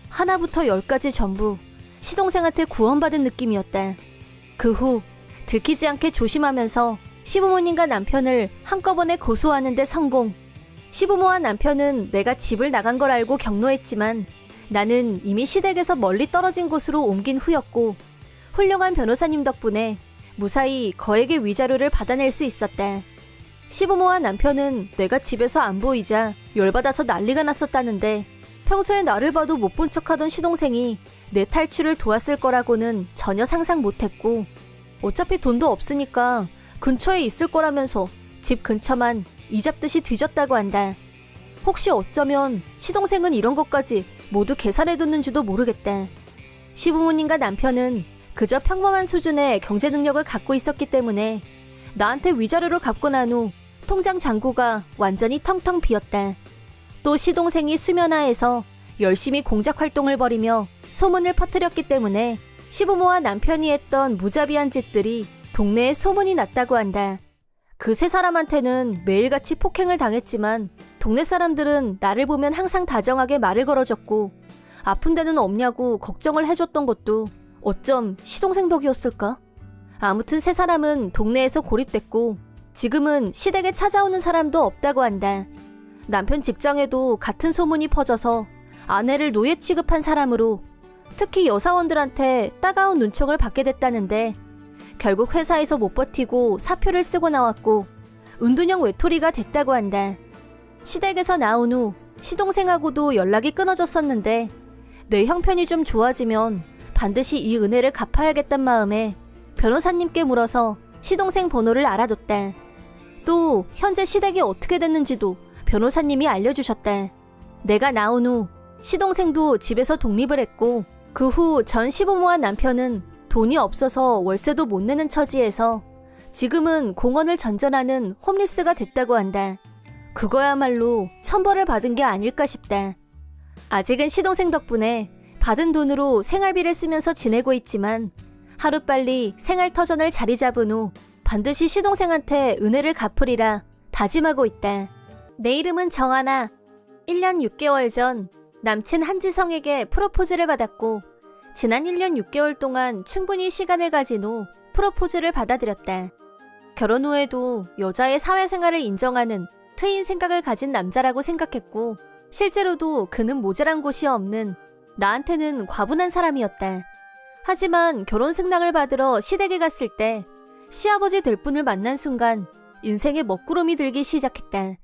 하나부터 10까지 전부 시동생한테 구원받은 느낌이었다. 그 후 들키지 않게 조심하면서 시부모님과 남편을 한꺼번에 고소하는 데 성공. 시부모와 남편은 내가 집을 나간 걸 알고 격노했지만 나는 이미 시댁에서 멀리 떨어진 곳으로 옮긴 후였고 훌륭한 변호사님 덕분에 무사히 거액의 위자료를 받아낼 수 있었다. 시부모와 남편은 내가 집에서 안 보이자 열받아서 난리가 났었다는데 평소에 나를 봐도 못 본 척하던 시동생이 내 탈출을 도왔을 거라고는 전혀 상상 못했고 어차피 돈도 없으니까 근처에 있을 거라면서 집 근처만 이잡듯이 뒤졌다고 한다. 혹시 어쩌면 시동생은 이런 것까지 모두 계산해뒀는지도 모르겠다. 시부모님과 남편은 그저 평범한 수준의 경제 능력을 갖고 있었기 때문에 나한테 위자료를 갚고 난 후 통장 잔고가 완전히 텅텅 비었다. 또 시동생이 수면화해서 열심히 공작 활동을 벌이며 소문을 퍼뜨렸기 때문에 시부모와 남편이 했던 무자비한 짓들이 동네에 소문이 났다고 한다. 그 세 사람한테는 매일같이 폭행을 당했지만 동네 사람들은 나를 보면 항상 다정하게 말을 걸어줬고 아픈 데는 없냐고 걱정을 해줬던 것도 어쩜 시동생 덕이었을까? 아무튼 세 사람은 동네에서 고립됐고 지금은 시댁에 찾아오는 사람도 없다고 한다. 남편 직장에도 같은 소문이 퍼져서 아내를 노예 취급한 사람으로 특히 여사원들한테 따가운 눈총을 받게 됐다는데 결국 회사에서 못 버티고 사표를 쓰고 나왔고 은둔형 외톨이가 됐다고 한다. 시댁에서 나온 후 시동생하고도 연락이 끊어졌었는데 내 형편이 좀 좋아지면 반드시 이 은혜를 갚아야겠단 마음에 변호사님께 물어서 시동생 번호를 알아뒀다. 또 현재 시댁이 어떻게 됐는지도 변호사님이 알려주셨다. 내가 나온 후 시동생도 집에서 독립을 했고 그 후 전 시부모와 남편은 돈이 없어서 월세도 못 내는 처지에서 지금은 공원을 전전하는 홈리스가 됐다고 한다. 그거야말로 천벌을 받은 게 아닐까 싶다. 아직은 시동생 덕분에 받은 돈으로 생활비를 쓰면서 지내고 있지만 하루빨리 생활터전을 자리 잡은 후 반드시 시동생한테 은혜를 갚으리라 다짐하고 있다. 내 이름은 정하나. 1년 6개월 전 남친 한지성에게 프로포즈를 받았고 지난 1년 6개월 동안 충분히 시간을 가진 후 프로포즈를 받아들였다. 결혼 후에도 여자의 사회생활을 인정하는 트인 생각을 가진 남자라고 생각했고 실제로도 그는 모자란 곳이 없는 나한테는 과분한 사람이었다. 하지만 결혼 승낙을 받으러 시댁에 갔을 때 시아버지 될 분을 만난 순간 인생에 먹구름이 들기 시작했다.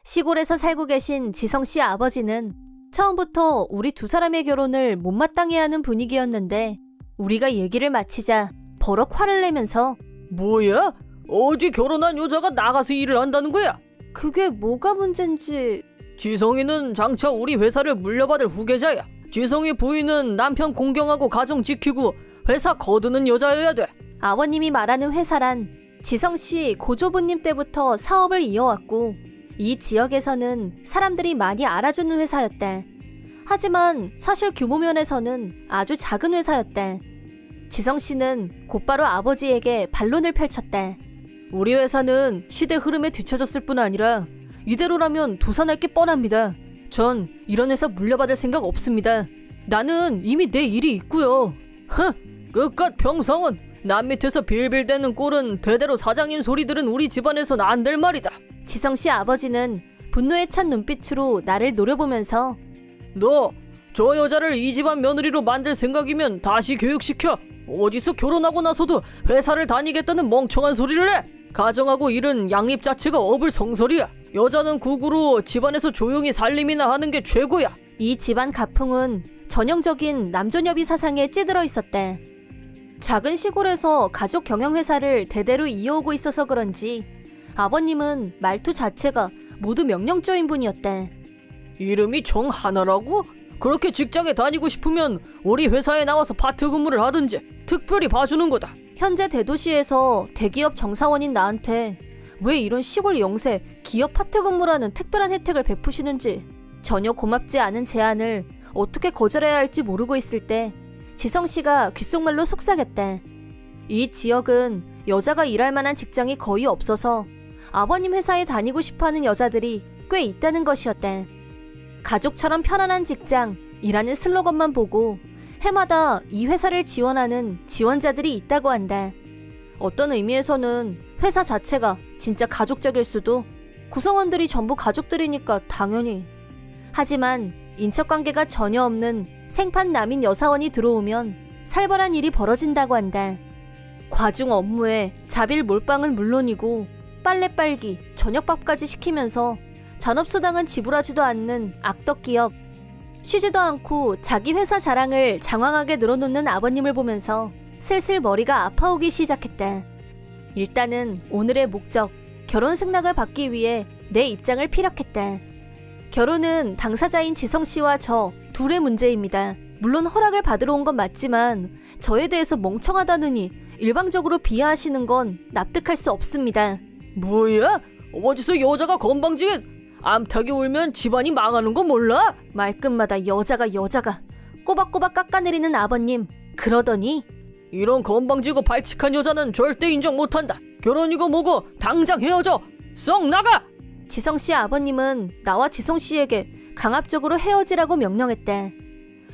시골에서 살고 계신 지성씨 아버지는 처음부터 우리 두 사람의 결혼을 못마땅해 하는 분위기였는데 우리가 얘기를 마치자 버럭 화를 내면서 뭐야? 어디 결혼한 여자가 나가서 일을 한다는 거야? 그게 뭐가 문제인지. 지성이는 장차 우리 회사를 물려받을 후계자야. 지성이 부인은 남편 공경하고 가정 지키고 회사 거두는 여자여야 돼. 아버님이 말하는 회사란 지성씨 고조부님 때부터 사업을 이어왔고 이 지역에서는 사람들이 많이 알아주는 회사였다. 하지만 사실 규모 면에서는 아주 작은 회사였다. 지성씨는 곧바로 아버지에게 반론을 펼쳤다. 우리 회사는 시대 흐름에 뒤처졌을 뿐 아니라 이대로라면 도산할 게 뻔합니다. 전 이런 회사 물려받을 생각 없습니다. 나는 이미 내 일이 있고요. 그깟 평성은 남 밑에서 빌빌대는 꼴은 대대로 사장님 소리 들은 우리 집안에선 안 될 말이다. 지성씨 아버지는 분노에 찬 눈빛으로 나를 노려보면서 너 저 여자를 이 집안 며느리로 만들 생각이면 다시 교육시켜. 어디서 결혼하고 나서도 회사를 다니겠다는 멍청한 소리를 해. 가정하고 일은 양립 자체가 어불성설이야. 여자는 국으로 집안에서 조용히 살림이나 하는 게 최고야. 이 집안 가풍은 전형적인 남존여비 사상에 찌들어 있었다. 작은 시골에서 가족 경영회사를 대대로 이어오고 있어서 그런지 아버님은 말투 자체가 모두 명령조인 분이었다. 이름이 정하나라고? 그렇게 직장에 다니고 싶으면 우리 회사에 나와서 파트 근무를 하든지 특별히 봐주는 거다. 현재 대도시에서 대기업 정사원인 나한테 왜 이런 시골 영세 기업 파트 근무라는 특별한 혜택을 베푸시는지 전혀 고맙지 않은 제안을 어떻게 거절해야 할지 모르고 있을 때 지성씨가 귓속말로 속삭였다. 이 지역은 여자가 일할 만한 직장이 거의 없어서 아버님 회사에 다니고 싶어하는 여자들이 꽤 있다는 것이었다. 가족처럼 편안한 직장이라는 슬로건만 보고 해마다 이 회사를 지원하는 지원자들이 있다고 한다. 어떤 의미에서는 회사 자체가 진짜 가족적일 수도, 구성원들이 전부 가족들이니까 당연히. 하지만 인척관계가 전혀 없는 생판 남인 여사원이 들어오면 살벌한 일이 벌어진다고 한다. 과중 업무에 자빌 몰빵은 물론이고 빨래 빨기, 저녁밥까지 시키면서 잔업수당은 지불하지도 않는 악덕 기업. 쉬지도 않고 자기 회사 자랑을 장황하게 늘어놓는 아버님을 보면서 슬슬 머리가 아파오기 시작했다. 일단은 오늘의 목적, 결혼 승낙을 받기 위해 내 입장을 피력했다. 결혼은 당사자인 지성씨와 저 둘의 문제입니다. 물론 허락을 받으러 온 건 맞지만 저에 대해서 멍청하다느니 일방적으로 비하하시는 건 납득할 수 없습니다. 뭐야? 어디서 여자가 건방지게? 암탉이 울면 집안이 망하는 거 몰라? 말끝마다 여자가 꼬박꼬박 깎아내리는 아버님. 그러더니 이런 건방지고 발칙한 여자는 절대 인정 못한다. 결혼이고 뭐고 당장 헤어져. 썩 나가! 지성씨 아버님은 나와 지성씨에게 강압적으로 헤어지라고 명령했대.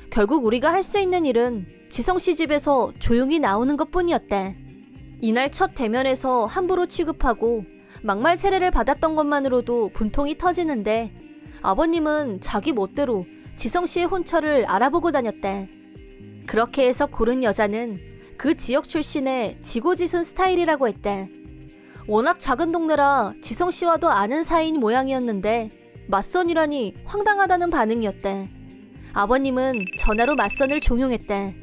결국 우리가 할 수 있는 일은 지성씨 집에서 조용히 나오는 것뿐이었대. 이날 첫 대면에서 함부로 취급하고 막말 세례를 받았던 것만으로도 분통이 터지는데 아버님은 자기 멋대로 지성씨의 혼처를 알아보고 다녔대. 그렇게 해서 고른 여자는 그 지역 출신의 지고지순 스타일이라고 했대. 워낙 작은 동네라 지성씨와도 아는 사이인 모양이었는데 맞선이라니 황당하다는 반응이었대. 아버님은 전화로 맞선을 종용했대.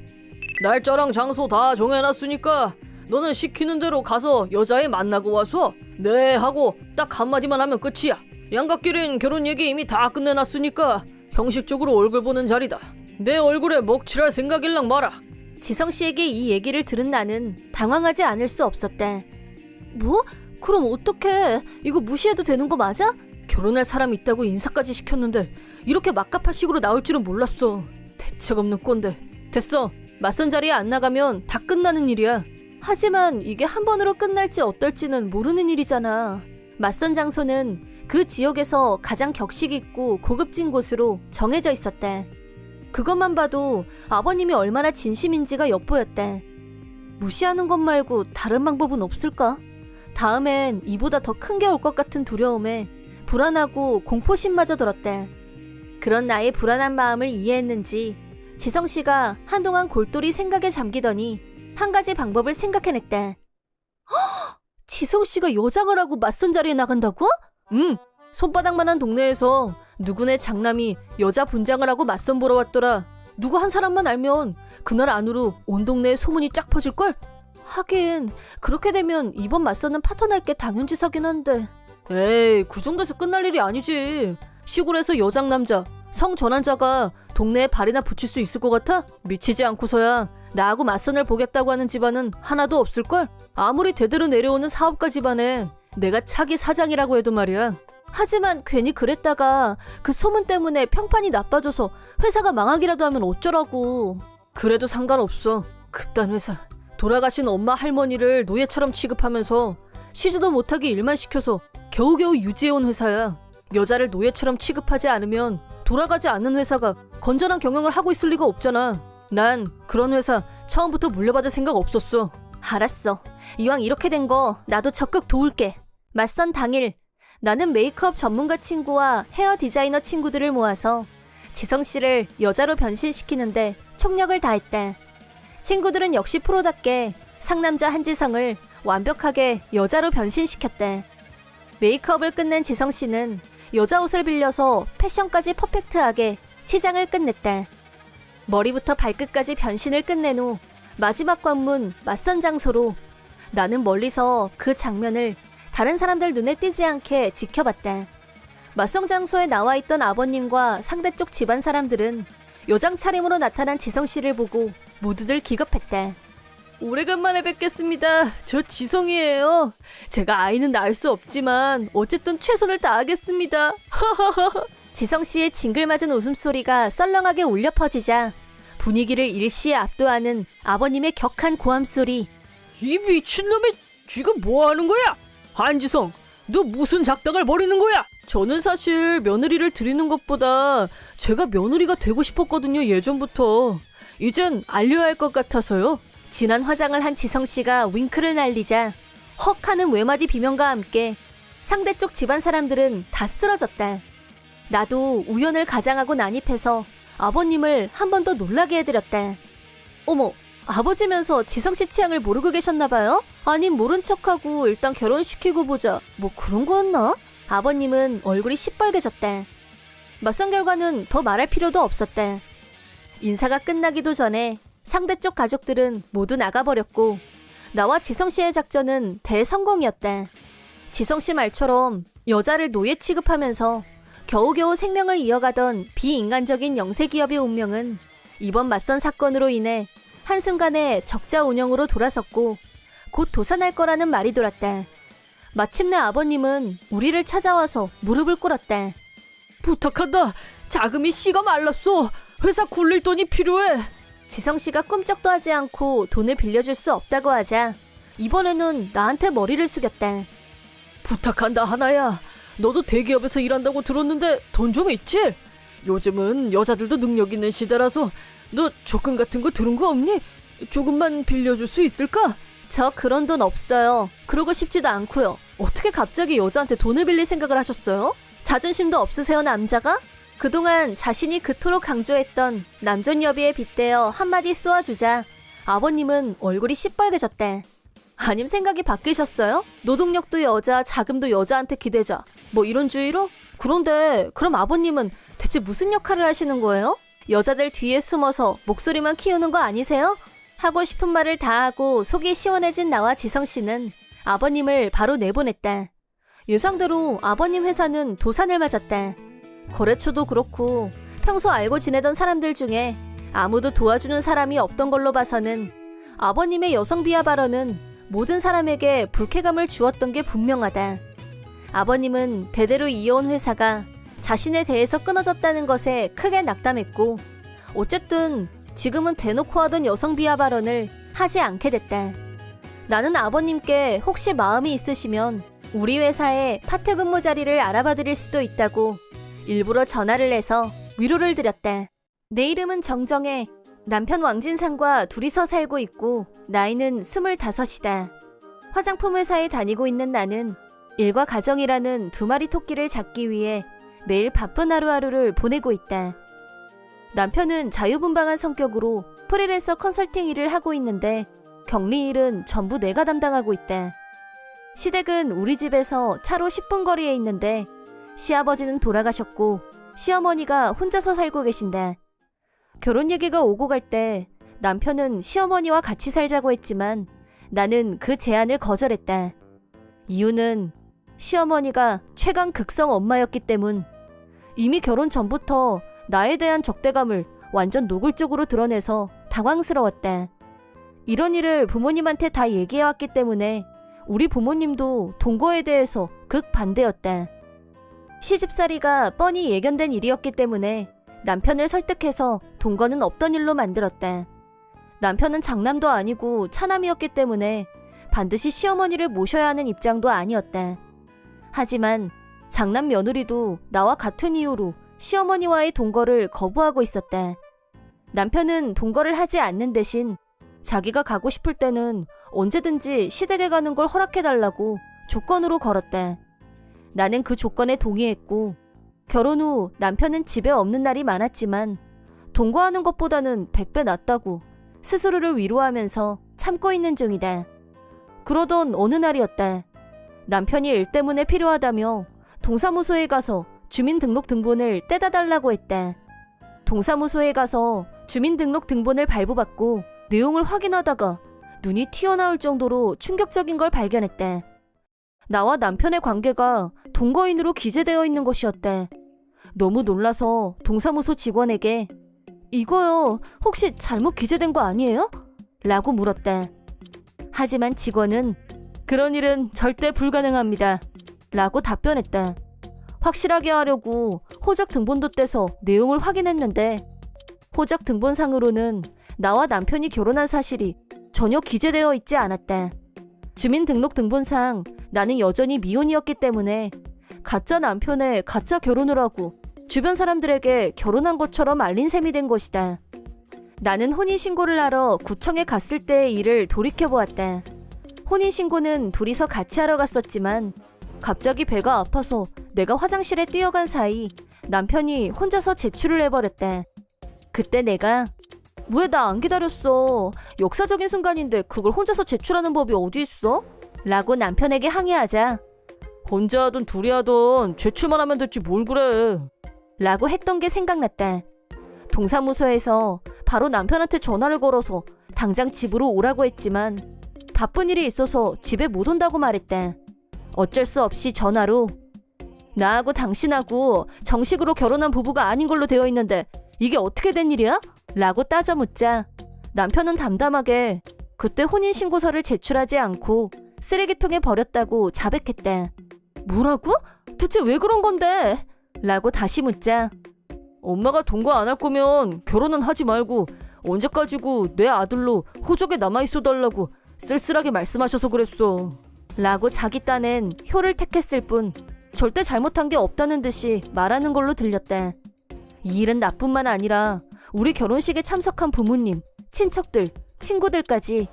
날짜랑 장소 다 정해놨으니까 너는 시키는 대로 가서 여자애 만나고 와서 네 하고 딱 한마디만 하면 끝이야. 양가끼린 결혼 얘기 이미 다 끝내놨으니까 형식적으로 얼굴 보는 자리다. 내 얼굴에 먹칠할 생각일랑 마라. 지성씨에게 이 얘기를 들은 나는 당황하지 않을 수 없었대. 뭐? 그럼 어떡해? 이거 무시해도 되는 거 맞아? 결혼할 사람 있다고 인사까지 시켰는데 이렇게 막가파식으로 나올 줄은 몰랐어. 대책 없는 꼰대. 됐어. 맞선 자리에 안 나가면 다 끝나는 일이야. 하지만 이게 한 번으로 끝날지 어떨지는 모르는 일이잖아. 맞선 장소는 그 지역에서 가장 격식 있고 고급진 곳으로 정해져 있었대. 그것만 봐도 아버님이 얼마나 진심인지가 엿보였대. 무시하는 것 말고 다른 방법은 없을까? 다음엔 이보다 더 큰 게 올 것 같은 두려움에 불안하고 공포심마저 들었대. 그런 나의 불안한 마음을 이해했는지 지성씨가 한동안 골똘히 생각에 잠기더니 한 가지 방법을 생각해냈대. 지성씨가 여장을 하고 맞선 자리에 나간다고? 손바닥만한 동네에서 누구네 장남이 여자 분장을 하고 맞선 보러 왔더라. 누구 한 사람만 알면 그날 안으로 온 동네에 소문이 쫙 퍼질걸? 하긴 그렇게 되면 이번 맞선은 파토날 게 당연지사긴 한데. 에이, 그 정도에서 끝날 일이 아니지. 시골에서 여장 남자, 성 전환자가 동네에 발이나 붙일 수 있을 것 같아? 미치지 않고서야 나하고 맞선을 보겠다고 하는 집안은 하나도 없을걸? 아무리 대대로 내려오는 사업가 집안에 내가 차기 사장이라고 해도 말이야. 하지만 괜히 그랬다가 그 소문 때문에 평판이 나빠져서 회사가 망하기라도 하면 어쩌라고. 그래도 상관없어. 그딴 회사. 돌아가신 엄마 할머니를 노예처럼 취급하면서 쉬지도 못하게 일만 시켜서 겨우겨우 유지해온 회사야. 여자를 노예처럼 취급하지 않으면 돌아가지 않는 회사가 건전한 경영을 하고 있을 리가 없잖아. 난 그런 회사 처음부터 물려받을 생각 없었어. 알았어. 이왕 이렇게 된 거 나도 적극 도울게. 맞선 당일 나는 메이크업 전문가 친구와 헤어 디자이너 친구들을 모아서 지성씨를 여자로 변신시키는데 총력을 다했대. 친구들은 역시 프로답게 상남자 한지성을 완벽하게 여자로 변신시켰대. 메이크업을 끝낸 지성씨는 여자 옷을 빌려서 패션까지 퍼펙트하게 치장을 끝냈대. 머리부터 발끝까지 변신을 끝낸 후 마지막 관문 맞선 장소로 나는 멀리서 그 장면을 다른 사람들 눈에 띄지 않게 지켜봤대. 맞선 장소에 나와 있던 아버님과 상대쪽 집안 사람들은 여장 차림으로 나타난 지성씨를 보고 모두들 기겁했대. 오래간만에 뵙겠습니다. 저 지성이에요. 제가 아이는 낳을 수 없지만 어쨌든 최선을 다하겠습니다. 지성씨의 징글맞은 웃음소리가 썰렁하게 울려 퍼지자 분위기를 일시에 압도하는 아버님의 격한 고함소리. 이 미친놈이 지금 뭐하는 거야? 한지성, 너 무슨 작당을 벌이는 거야? 저는 사실 며느리를 드리는 것보다 제가 며느리가 되고 싶었거든요, 예전부터. 이젠 알려야 할 것 같아서요. 진한 화장을 한 지성씨가 윙크를 날리자 헉 하는 외마디 비명과 함께 상대쪽 집안 사람들은 다 쓰러졌다. 나도 우연을 가장하고 난입해서 아버님을 한 번 더 놀라게 해드렸다. 어머, 아버지면서 지성씨 취향을 모르고 계셨나봐요? 아님 모른 척하고 일단 결혼시키고 보자, 뭐 그런 거였나? 아버님은 얼굴이 시뻘개졌다. 맞선 결과는 더 말할 필요도 없었다. 인사가 끝나기도 전에 상대쪽 가족들은 모두 나가버렸고 나와 지성씨의 작전은 대성공이었다. 지성씨 말처럼 여자를 노예 취급하면서 겨우겨우 생명을 이어가던 비인간적인 영세기업의 운명은 이번 맞선 사건으로 인해 한순간에 적자 운영으로 돌아섰고 곧 도산할 거라는 말이 돌았다. 마침내 아버님은 우리를 찾아와서 무릎을 꿇었다. 부탁한다. 자금이 씨가 말랐어. 회사 굴릴 돈이 필요해. 지성 씨가 꿈쩍도 하지 않고 돈을 빌려줄 수 없다고 하자 이번에는 나한테 머리를 숙였다. 부탁한다 하나야. 너도 대기업에서 일한다고 들었는데 돈 좀 있지? 요즘은 여자들도 능력 있는 시대라서 너 조건 같은 거 들은 거 없니? 조금만 빌려줄 수 있을까? 저 그런 돈 없어요. 그러고 싶지도 않고요. 어떻게 갑자기 여자한테 돈을 빌릴 생각을 하셨어요? 자존심도 없으세요, 남자가? 그동안 자신이 그토록 강조했던 남존여비에 빗대어 한마디 쏘아주자 아버님은 얼굴이 시뻘개졌대. 아님 생각이 바뀌셨어요? 노동력도 여자, 자금도 여자한테 기대자. 뭐 이런 주의로? 그런데 그럼 아버님은 대체 무슨 역할을 하시는 거예요? 여자들 뒤에 숨어서 목소리만 키우는 거 아니세요? 하고 싶은 말을 다 하고 속이 시원해진 나와 지성 씨는 아버님을 바로 내보냈다. 예상대로 아버님 회사는 도산을 맞았다. 거래처도 그렇고 평소 알고 지내던 사람들 중에 아무도 도와주는 사람이 없던 걸로 봐서는 아버님의 여성 비하 발언은 모든 사람에게 불쾌감을 주었던 게 분명하다. 아버님은 대대로 이어온 회사가 자신에 대해서 끊어졌다는 것에 크게 낙담했고 어쨌든 지금은 대놓고 하던 여성 비하 발언을 하지 않게 됐다. 나는 아버님께 혹시 마음이 있으시면 우리 회사에 파트 근무 자리를 알아봐 드릴 수도 있다고 일부러 전화를 해서 위로를 드렸다. 내 이름은 정정혜. 남편 왕진상과 둘이서 살고 있고 나이는 25이다. 화장품 회사에 다니고 있는 나는 일과 가정이라는 두 마리 토끼를 잡기 위해 매일 바쁜 하루하루를 보내고 있다. 남편은 자유분방한 성격으로 프리랜서 컨설팅 일을 하고 있는데 격리 일은 전부 내가 담당하고 있다. 시댁은 우리 집에서 차로 10분 거리에 있는데 시아버지는 돌아가셨고 시어머니가 혼자서 살고 계신다. 결혼 얘기가 오고 갈 때 남편은 시어머니와 같이 살자고 했지만 나는 그 제안을 거절했다. 이유는 시어머니가 최강 극성 엄마였기 때문. 이미 결혼 전부터 나에 대한 적대감을 완전 노골적으로 드러내서 당황스러웠다. 이런 일을 부모님한테 다 얘기해왔기 때문에 우리 부모님도 동거에 대해서 극반대였다. 시집살이가 뻔히 예견된 일이었기 때문에 남편을 설득해서 동거는 없던 일로 만들었다. 남편은 장남도 아니고 차남이었기 때문에 반드시 시어머니를 모셔야 하는 입장도 아니었다. 하지만 장남 며느리도 나와 같은 이유로 시어머니와의 동거를 거부하고 있었다. 남편은 동거를 하지 않는 대신 자기가 가고 싶을 때는 언제든지 시댁에 가는 걸 허락해달라고 조건으로 걸었다. 나는 그 조건에 동의했고 결혼 후 남편은 집에 없는 날이 많았지만 동거하는 것보다는 100배 낫다고 스스로를 위로하면서 참고 있는 중이다. 그러던 어느 날이었다. 남편이 일 때문에 필요하다며 동사무소에 가서 주민등록등본을 떼다 달라고 했다. 동사무소에 가서 주민등록등본을 발부받고 내용을 확인하다가 눈이 튀어나올 정도로 충격적인 걸 발견했다. 나와 남편의 관계가 동거인으로 기재되어 있는 것이었다. 너무 놀라서 동사무소 직원에게 이거요, 혹시 잘못 기재된 거 아니에요? 라고 물었다. 하지만 직원은 그런 일은 절대 불가능합니다. 라고 답변했다. 확실하게 하려고 호적 등본도 떼서 내용을 확인했는데 호적 등본상으로는 나와 남편이 결혼한 사실이 전혀 기재되어 있지 않았다. 주민등록등본상 나는 여전히 미혼이었기 때문에 가짜 남편의 가짜 결혼을 하고 주변 사람들에게 결혼한 것처럼 알린 셈이 된 것이다. 나는 혼인신고를 하러 구청에 갔을 때의 일을 돌이켜보았다. 혼인신고는 둘이서 같이 하러 갔었지만 갑자기 배가 아파서 내가 화장실에 뛰어간 사이 남편이 혼자서 제출을 해버렸다. 그때 내가 왜 나 안 기다렸어? 역사적인 순간인데 그걸 혼자서 제출하는 법이 어디 있어? 라고 남편에게 항의하자 혼자 하든 둘이 하든 제출만 하면 됐지 뭘 그래? 라고 했던 게 생각났다. 동사무소에서 바로 남편한테 전화를 걸어서 당장 집으로 오라고 했지만 바쁜 일이 있어서 집에 못 온다고 말했다. 어쩔 수 없이 전화로 나하고 당신하고 정식으로 결혼한 부부가 아닌 걸로 되어 있는데 이게 어떻게 된 일이야? 라고 따져 묻자 남편은 담담하게 그때 혼인신고서를 제출하지 않고 쓰레기통에 버렸다고 자백했다. 뭐라고? 대체 왜 그런 건데? 라고 다시 묻자 엄마가 동거 안 할 거면 결혼은 하지 말고 언제까지고 내 아들로 호적에 남아있어 달라고 쓸쓸하게 말씀하셔서 그랬어. 라고 자기 딴엔 효를 택했을 뿐 절대 잘못한 게 없다는 듯이 말하는 걸로 들렸다. 이 일은 나뿐만 아니라 우리 결혼식에 참석한 부모님, 친척들, 친구들까지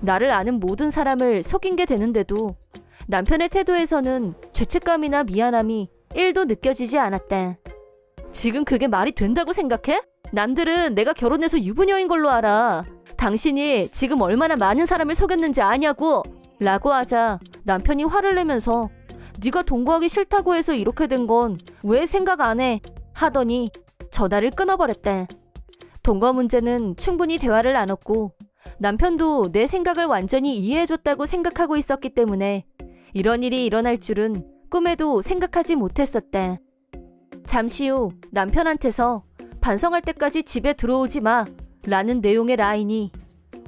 나를 아는 모든 사람을 속인 게 되는데도 남편의 태도에서는 죄책감이나 미안함이 1도 느껴지지 않았다. 지금 그게 말이 된다고 생각해? 남들은 내가 결혼해서 유부녀인 걸로 알아. 당신이 지금 얼마나 많은 사람을 속였는지 아냐고! 라고 하자 남편이 화를 내면서 네가 동거하기 싫다고 해서 이렇게 된 건 왜 생각 안 해? 하더니 전화를 끊어버렸다. 동거 문제는 충분히 대화를 나눴고 남편도 내 생각을 완전히 이해해줬다고 생각하고 있었기 때문에 이런 일이 일어날 줄은 꿈에도 생각하지 못했었다. 잠시 후 남편한테서 반성할 때까지 집에 들어오지 마 라는 내용의 라인이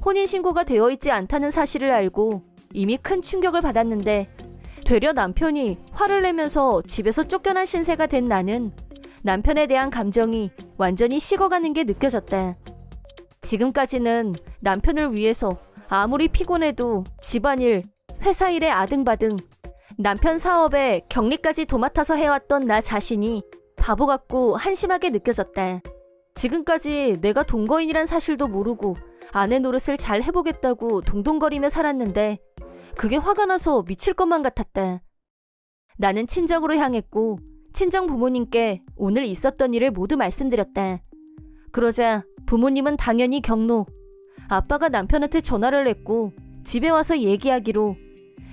혼인신고가 되어 있지 않다는 사실을 알고 이미 큰 충격을 받았는데 되려 남편이 화를 내면서 집에서 쫓겨난 신세가 된 나는 남편에 대한 감정이 완전히 식어가는 게 느껴졌다. 지금까지는 남편을 위해서 아무리 피곤해도 집안일, 회사 일에 아등바등, 남편 사업에 격리까지 도맡아서 해왔던 나 자신이 바보 같고 한심하게 느껴졌다. 지금까지 내가 동거인이란 사실도 모르고 아내 노릇을 잘 해보겠다고 동동거리며 살았는데 그게 화가 나서 미칠 것만 같았다. 나는 친정으로 향했고 친정 부모님께 오늘 있었던 일을 모두 말씀드렸다. 그러자 부모님은 당연히 경로. 아빠가 남편한테 전화를 했고 집에 와서 얘기하기로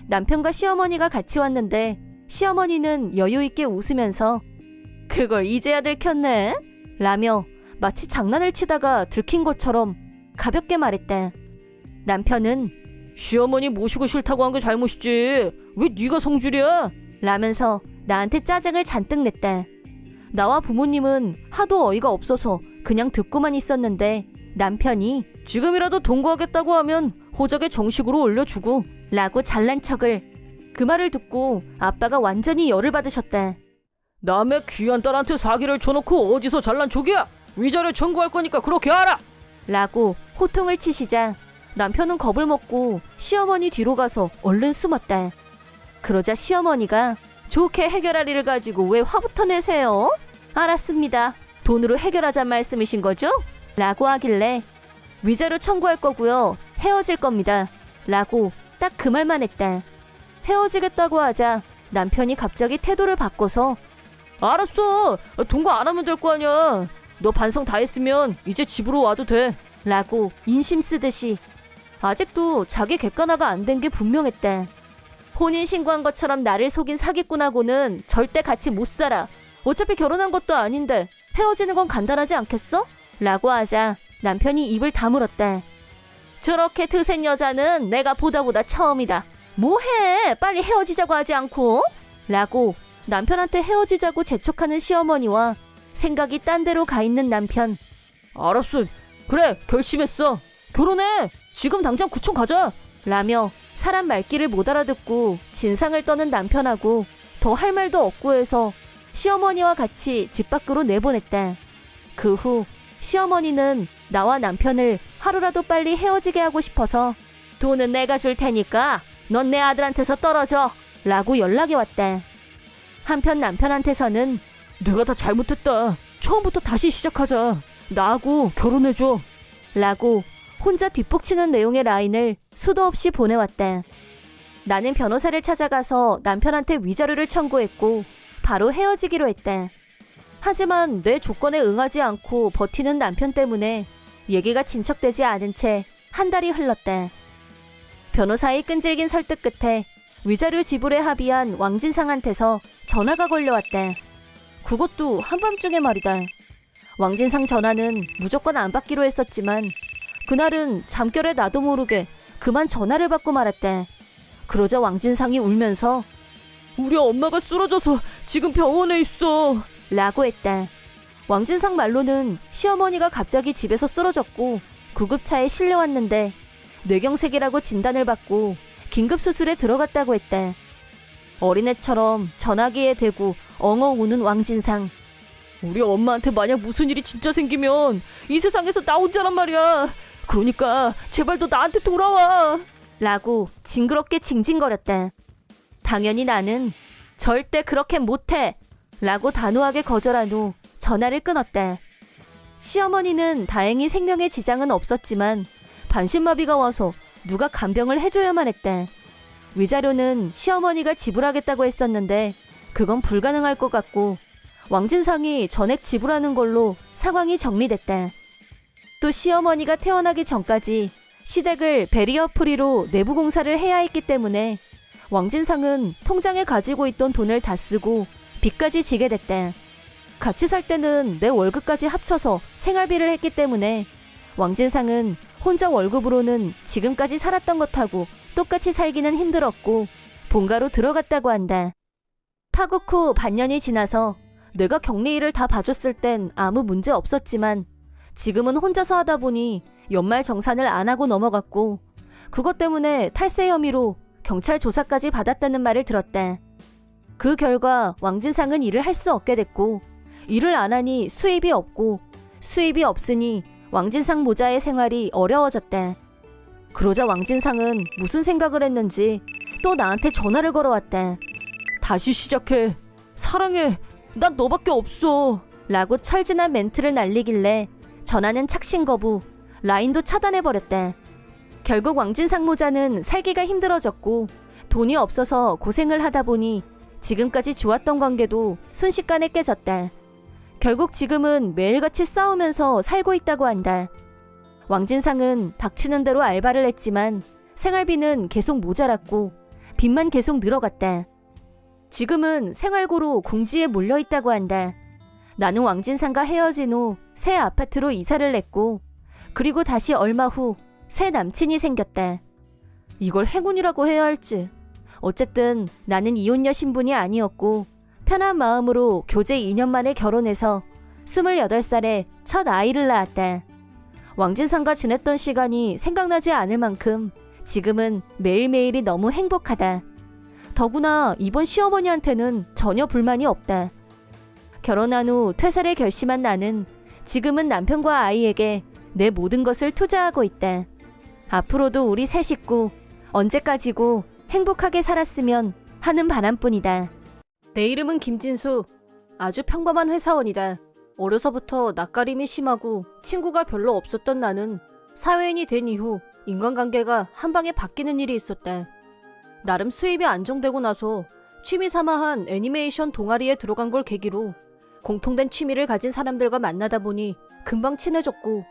남편과 시어머니가 같이 왔는데 시어머니는 여유 있게 웃으면서 그걸 이제야 들켰네? 라며 마치 장난을 치다가 들킨 것처럼 가볍게 말했다. 남편은 시어머니 모시고 싫다고 한 게 잘못이지. 왜 네가 성질이야? 라면서 나한테 짜증을 잔뜩 냈다. 나와 부모님은 하도 어이가 없어서 그냥 듣고만 있었는데 남편이 지금이라도 동거하겠다고 하면 호적에 정식으로 올려주고 라고 잘난 척을. 그 말을 듣고 아빠가 완전히 열을 받으셨다. 남의 귀한 딸한테 사기를 쳐놓고 어디서 잘난 척이야? 위자료 청구할 거니까 그렇게 알아! 라고 호통을 치시자 남편은 겁을 먹고 시어머니 뒤로 가서 얼른 숨었다. 그러자 시어머니가 좋게 해결할 일을 가지고 왜 화부터 내세요? 알았습니다. 돈으로 해결하자는 말씀이신 거죠? 라고 하길래 위자료 청구할 거고요. 헤어질 겁니다. 라고 딱 그 말만 했다. 헤어지겠다고 하자 남편이 갑자기 태도를 바꿔서 알았어! 동거 안 하면 될 거 아니야. 너 반성 다 했으면 이제 집으로 와도 돼. 라고 인심 쓰듯이. 아직도 자기 객관화가 안 된 게 분명했다. 혼인신고한 것처럼 나를 속인 사기꾼하고는 절대 같이 못 살아. 어차피 결혼한 것도 아닌데 헤어지는 건 간단하지 않겠어? 라고 하자 남편이 입을 다물었다. 저렇게 드센 여자는 내가 보다 처음이다. 뭐해? 빨리 헤어지자고 하지 않고? 라고 남편한테 헤어지자고 재촉하는 시어머니와 생각이 딴 데로 가 있는 남편. 알았어. 그래, 결심했어. 결혼해. 지금 당장 구청 가자. 라며 사람 말귀를 못 알아듣고 진상을 떠는 남편하고 더 할 말도 없고 해서 시어머니와 같이 집 밖으로 내보냈다. 그 후 시어머니는 나와 남편을 하루라도 빨리 헤어지게 하고 싶어서 돈은 내가 줄 테니까 넌 내 아들한테서 떨어져 라고 연락이 왔다. 한편 남편한테서는 내가 다 잘못했다. 처음부터 다시 시작하자. 나하고 결혼해줘. 라고 혼자 뒷북치는 내용의 라인을 수도 없이 보내왔다. 나는 변호사를 찾아가서 남편한테 위자료를 청구했고 바로 헤어지기로 했다. 하지만 내 조건에 응하지 않고 버티는 남편 때문에 얘기가 진척되지 않은 채 한 달이 흘렀다. 변호사의 끈질긴 설득 끝에 위자료 지불에 합의한 왕진상한테서 전화가 걸려왔다. 그것도 한밤중에 말이다. 왕진상 전화는 무조건 안 받기로 했었지만 그날은 잠결에 나도 모르게 그만 전화를 받고 말았다. 그러자 왕진상이 울면서 우리 엄마가 쓰러져서 지금 병원에 있어. 라고 했다. 왕진상 말로는 시어머니가 갑자기 집에서 쓰러졌고 구급차에 실려왔는데 뇌경색이라고 진단을 받고 긴급수술에 들어갔다고 했다. 어린애처럼 전화기에 대고 엉엉 우는 왕진상. 우리 엄마한테 만약 무슨 일이 진짜 생기면 이 세상에서 나 혼자란 말이야. 그러니까 제발 너 나한테 돌아와. 라고 징그럽게 징징거렸다. 당연히 나는 절대 그렇게 못해! 라고 단호하게 거절한 후 전화를 끊었다. 시어머니는 다행히 생명에 지장은 없었지만 반신마비가 와서 누가 간병을 해줘야만 했다. 위자료는 시어머니가 지불하겠다고 했었는데 그건 불가능할 것 같고 왕진상이 전액 지불하는 걸로 상황이 정리됐다. 또 시어머니가 태어나기 전까지 시댁을 베리어 프리로 내부 공사를 해야 했기 때문에 왕진상은 통장에 가지고 있던 돈을 다 쓰고 빚까지 지게 됐다. 같이 살 때는 내 월급까지 합쳐서 생활비를 했기 때문에 왕진상은 혼자 월급으로는 지금까지 살았던 것하고 똑같이 살기는 힘들었고 본가로 들어갔다고 한다. 파국 후 반년이 지나서 내가 격리 일을 다 봐줬을 땐 아무 문제 없었지만 지금은 혼자서 하다 보니 연말 정산을 안 하고 넘어갔고 그것 때문에 탈세 혐의로 경찰 조사까지 받았다는 말을 들었다. 그 결과 왕진상은 일을 할 수 없게 됐고 일을 안 하니 수입이 없고 수입이 없으니 왕진상 모자의 생활이 어려워졌다. 그러자 왕진상은 무슨 생각을 했는지 또 나한테 전화를 걸어왔다. 다시 시작해. 사랑해. 난 너밖에 없어. 라고 철진한 멘트를 날리길래 전화는 착신 거부, 라인도 차단해버렸다. 결국 왕진상 모자는 살기가 힘들어졌고 돈이 없어서 고생을 하다 보니 지금까지 좋았던 관계도 순식간에 깨졌다. 결국 지금은 매일같이 싸우면서 살고 있다고 한다. 왕진상은 닥치는 대로 알바를 했지만 생활비는 계속 모자랐고 빚만 계속 늘어갔다. 지금은 생활고로 공지에 몰려있다고 한다. 나는 왕진상과 헤어진 후 새 아파트로 이사를 냈고 그리고 다시 얼마 후 새 남친이 생겼다. 이걸 행운이라고 해야 할지. 어쨌든 나는 이혼녀 신분이 아니었고 편한 마음으로 교제 2년 만에 결혼해서 28살에 첫 아이를 낳았다. 왕진상과 지냈던 시간이 생각나지 않을 만큼 지금은 매일매일이 너무 행복하다. 더구나 이번 시어머니한테는 전혀 불만이 없다. 결혼한 후 퇴사를 결심한 나는 지금은 남편과 아이에게 내 모든 것을 투자하고 있다. 앞으로도 우리 세 식구 언제까지고 행복하게 살았으면 하는 바람뿐이다. 내 이름은 김진수. 아주 평범한 회사원이다. 어려서부터 낯가림이 심하고 친구가 별로 없었던 나는 사회인이 된 이후 인간관계가 한 방에 바뀌는 일이 있었다. 나름 수입이 안정되고 나서 취미 삼아 한 애니메이션 동아리에 들어간 걸 계기로 공통된 취미를 가진 사람들과 만나다 보니 금방 친해졌고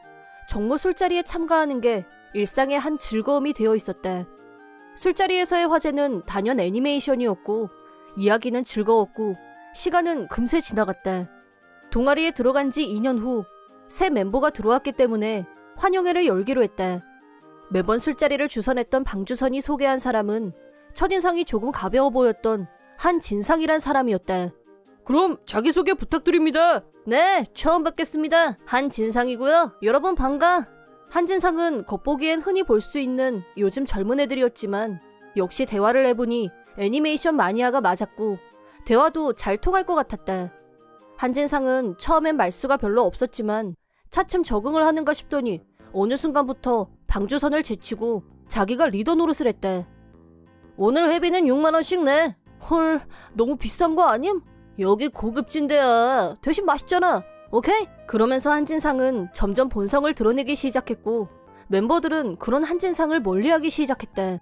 정모 술자리에 참가하는 게 일상의 한 즐거움이 되어 있었다. 술자리에서의 화제는 단연 애니메이션이었고 이야기는 즐거웠고 시간은 금세 지나갔다. 동아리에 들어간 지 2년 후 새 멤버가 들어왔기 때문에 환영회를 열기로 했다. 매번 술자리를 주선했던 방주선이 소개한 사람은 첫인상이 조금 가벼워 보였던 한진상이란 사람이었다. 그럼 자기소개 부탁드립니다. 네, 처음 뵙겠습니다. 한진상이고요. 여러분 반가. 한진상은 겉보기엔 흔히 볼 수 있는 요즘 젊은 애들이었지만 역시 대화를 해보니 애니메이션 마니아가 맞았고 대화도 잘 통할 것 같았다. 한진상은 처음엔 말수가 별로 없었지만 차츰 적응을 하는가 싶더니 어느 순간부터 방주선을 제치고 자기가 리더 노릇을 했다. 오늘 회비는 6만원씩 내. 헐, 너무 비싼 거 아님? 여기 고급진데야. 대신 맛있잖아. 오케이? 그러면서 한진상은 점점 본성을 드러내기 시작했고 멤버들은 그런 한진상을 멀리하기 시작했다.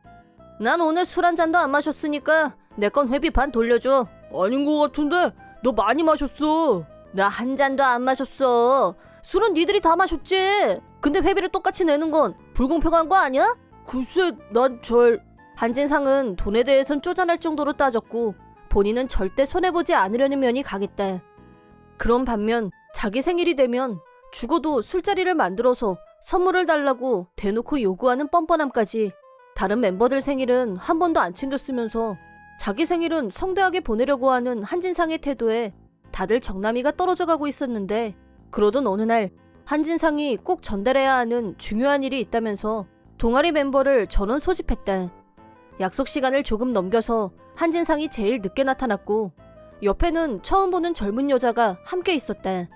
난 오늘 술 한 잔도 안 마셨으니까 내 건 회비 반 돌려줘. 아닌 거 같은데? 너 많이 마셨어. 나 한 잔도 안 마셨어. 술은 니들이 다 마셨지. 근데 회비를 똑같이 내는 건 불공평한 거 아니야? 글쎄, 난 한진상은 돈에 대해선 쪼잔할 정도로 따졌고 본인은 절대 손해보지 않으려는 면이 강했다. 그런 반면 자기 생일이 되면 죽어도 술자리를 만들어서 선물을 달라고 대놓고 요구하는 뻔뻔함까지 다른 멤버들 생일은 한 번도 안 챙겼으면서 자기 생일은 성대하게 보내려고 하는 한진상의 태도에 다들 정남이가 떨어져 가고 있었는데 그러던 어느 날 한진상이 꼭 전달해야 하는 중요한 일이 있다면서 동아리 멤버를 전원 소집했다. 약속 시간을 조금 넘겨서 한진상이 제일 늦게 나타났고 옆에는 처음 보는 젊은 여자가 함께 있었다.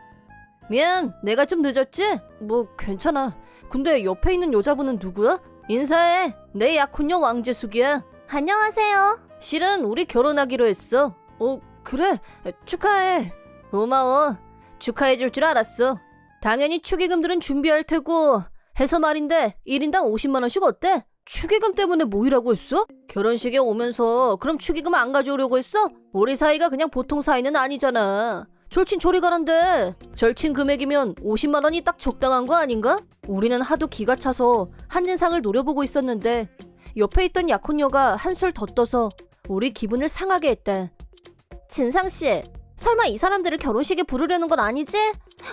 미안, 내가 좀 늦었지? 뭐 괜찮아. 근데 옆에 있는 여자분은 누구야? 인사해. 내 약혼녀 왕재숙이야. 안녕하세요. 실은 우리 결혼하기로 했어. 그래. 축하해. 고마워. 축하해줄 줄 알았어. 당연히 축의금들은 준비할 테고 해서 말인데 1인당 50만 원씩 어때? 축의금 때문에 모이라고 했어? 결혼식에 오면서 그럼 축의금 안 가져오려고 했어? 우리 사이가 그냥 보통 사이는 아니잖아. 절친 저리 가란데. 절친 금액이면 50만 원이 딱 적당한 거 아닌가? 우리는 하도 기가 차서 한진상을 노려보고 있었는데 옆에 있던 약혼녀가 한술 더 떠서 우리 기분을 상하게 했다. 진상씨, 설마 이 사람들을 결혼식에 부르려는 건 아니지?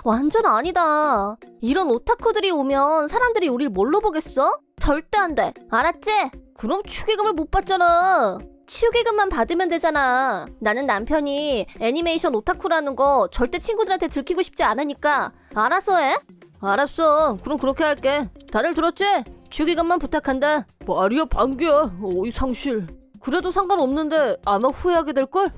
완전 아니다. 이런 오타쿠들이 오면 사람들이 우릴 뭘로 보겠어? 절대 안 돼. 알았지? 그럼 축의금을 못 받잖아. 축의금만 받으면 되잖아. 나는 남편이 애니메이션 오타쿠라는 거 절대 친구들한테 들키고 싶지 않으니까 알아서 해. 알았어. 그럼 그렇게 할게. 다들 들었지? 축의금만 부탁한다. 말이야 방귀야. 어이 상실. 그래도 상관없는데 아마 후회하게 될걸?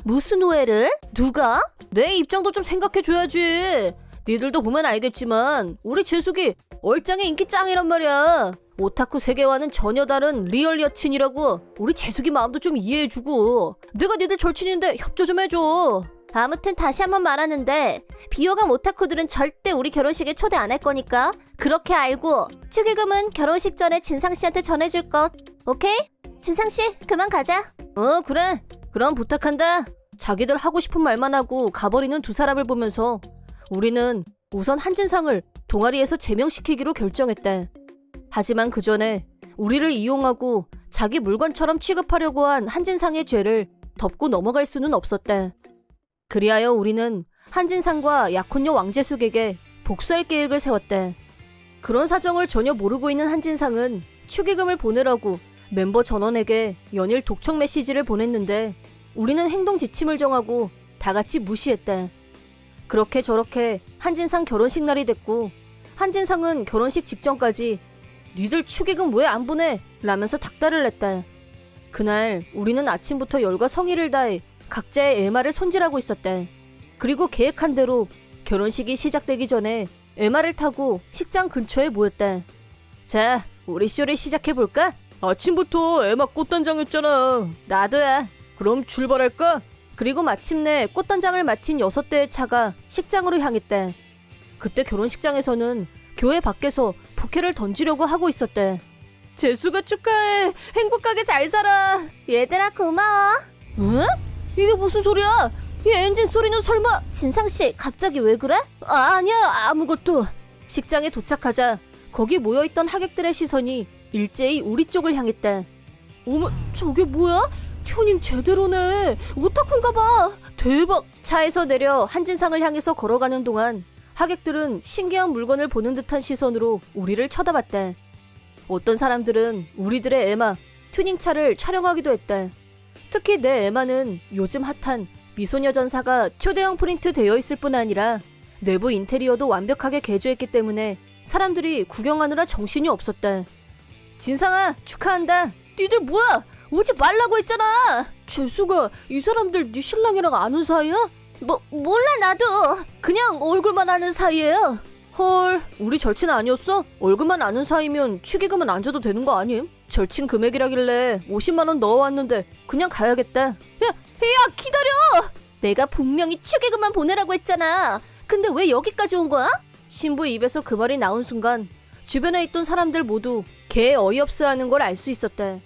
무슨 후회를? 누가? 내 입장도 좀 생각해줘야지. 니들도 보면 알겠지만 우리 재숙이 얼짱의 인기 짱이란 말이야. 오타쿠 세계와는 전혀 다른 리얼 여친이라고. 우리 재숙이 마음도 좀 이해해주고. 내가 니들 절친인데 협조 좀 해줘. 아무튼 다시 한번 말하는데 비호감 오타쿠들은 절대 우리 결혼식에 초대 안 할 거니까 그렇게 알고 축의금은 결혼식 전에 진상씨한테 전해줄 것. 오케이? 진상씨 그만 가자. 그래. 그럼 부탁한다. 자기들 하고 싶은 말만 하고 가버리는 두 사람을 보면서 우리는 우선 한진상을 동아리에서 제명시키기로 결정했다. 하지만 그 전에 우리를 이용하고 자기 물건처럼 취급하려고 한 한진상의 죄를 덮고 넘어갈 수는 없었다. 그리하여 우리는 한진상과 약혼녀 왕재숙에게 복수할 계획을 세웠다. 그런 사정을 전혀 모르고 있는 한진상은 축의금을 보내라고 멤버 전원에게 연일 독촉 메시지를 보냈는데 우리는 행동 지침을 정하고 다 같이 무시했다. 그렇게 저렇게 한진상 결혼식 날이 됐고 한진상은 결혼식 직전까지 니들 축의금 왜 안 보내? 라면서 닥달을 냈다. 그날 우리는 아침부터 열과 성의를 다해 각자의 에마를 손질하고 있었다. 그리고 계획한 대로 결혼식이 시작되기 전에 에마를 타고 식장 근처에 모였다. 자, 우리 쇼를 시작해볼까? 아침부터 에마 꽃단장했잖아. 나도야. 그럼 출발할까? 그리고 마침내 꽃단장을 마친 6대의 차가 식장으로 향했다. 그때 결혼식장에서는 교회 밖에서 부케를 던지려고 하고 있었대. 재수가 축하해. 행복하게 잘 살아. 얘들아 고마워. 응? 이게 무슨 소리야? 이 엔진 소리는 설마... 진상씨 갑자기 왜 그래? 아니야 아무것도. 식장에 도착하자 거기 모여있던 하객들의 시선이 일제히 우리 쪽을 향했다. 어머 저게 뭐야? 튜닝 제대로네. 오타쿠인가봐. 대박. 차에서 내려 한진상을 향해서 걸어가는 동안 하객들은 신기한 물건을 보는 듯한 시선으로 우리를 쳐다봤다. 어떤 사람들은 우리들의 에마, 튜닝차를 촬영하기도 했다. 특히 내 에마는 요즘 핫한 미소녀 전사가 초대형 프린트 되어 있을 뿐 아니라 내부 인테리어도 완벽하게 개조했기 때문에 사람들이 구경하느라 정신이 없었다. 진상아 축하한다. 니들 뭐야? 오지 말라고 했잖아. 재수가 이 사람들 네 신랑이랑 아는 사이야? 몰라 나도. 그냥 얼굴만 아는 사이예요. 헐, 우리 절친 아니었어? 얼굴만 아는 사이면 축의금은 안 줘도 되는 거 아님? 절친 금액이라길래 50만 원 넣어왔는데 그냥 가야겠다. 야 기다려. 내가 분명히 축의금만 보내라고 했잖아. 근데 왜 여기까지 온 거야? 신부 입에서 그 말이 나온 순간 주변에 있던 사람들 모두 개 어이없어하는 걸 알 수 있었다.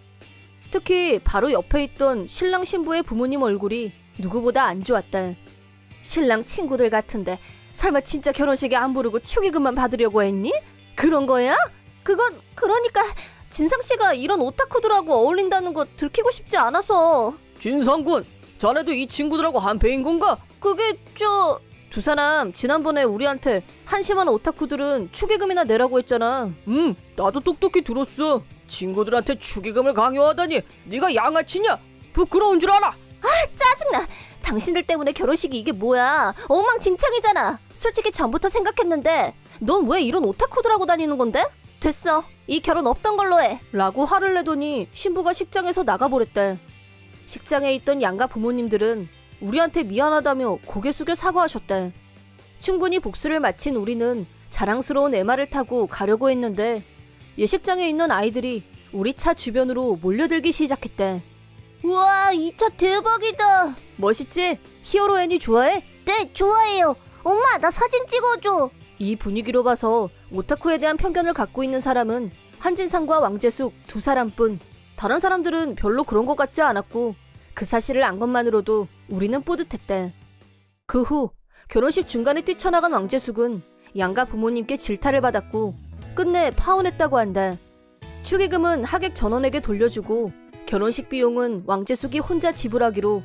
특히 바로 옆에 있던 신랑 신부의 부모님 얼굴이 누구보다 안 좋았다. 신랑 친구들 같은데 설마 진짜 결혼식에 안 부르고 축의금만 받으려고 했니? 그런 거야? 그건 그러니까 진상씨가 이런 오타쿠들하고 어울린다는 거 들키고 싶지 않아서. 진상군, 자네도 이 친구들하고 한패인 건가? 그게 두 사람 지난번에 우리한테 한심한 오타쿠들은 축의금이나 내라고 했잖아. 나도 똑똑히 들었어. 친구들한테 축의금을 강요하다니 네가 양아치냐? 부끄러운 줄 알아? 짜증나. 당신들 때문에 결혼식이 이게 뭐야. 엉망진창이잖아. 솔직히 전부터 생각했는데 넌 왜 이런 오타쿠들하고 다니는 건데? 됐어. 이 결혼 없던 걸로 해. 라고 화를 내더니 신부가 식장에서 나가버렸대. 식장에 있던 양가 부모님들은 우리한테 미안하다며 고개 숙여 사과하셨대. 충분히 복수를 마친 우리는 자랑스러운 에마를 타고 가려고 했는데 예식장에 있는 아이들이 우리 차 주변으로 몰려들기 시작했대. 우와, 이 차 대박이다. 멋있지? 히어로 애니 좋아해? 네, 좋아해요. 엄마, 나 사진 찍어줘. 이 분위기로 봐서 오타쿠에 대한 편견을 갖고 있는 사람은 한진상과 왕재숙 두 사람뿐. 다른 사람들은 별로 그런 것 같지 않았고 그 사실을 안 것만으로도 우리는 뿌듯했대. 그 후 결혼식 중간에 뛰쳐나간 왕재숙은 양가 부모님께 질타를 받았고 끝내 파혼했다고 한다. 축의금은 하객 전원에게 돌려주고 결혼식 비용은 왕재숙이 혼자 지불하기로.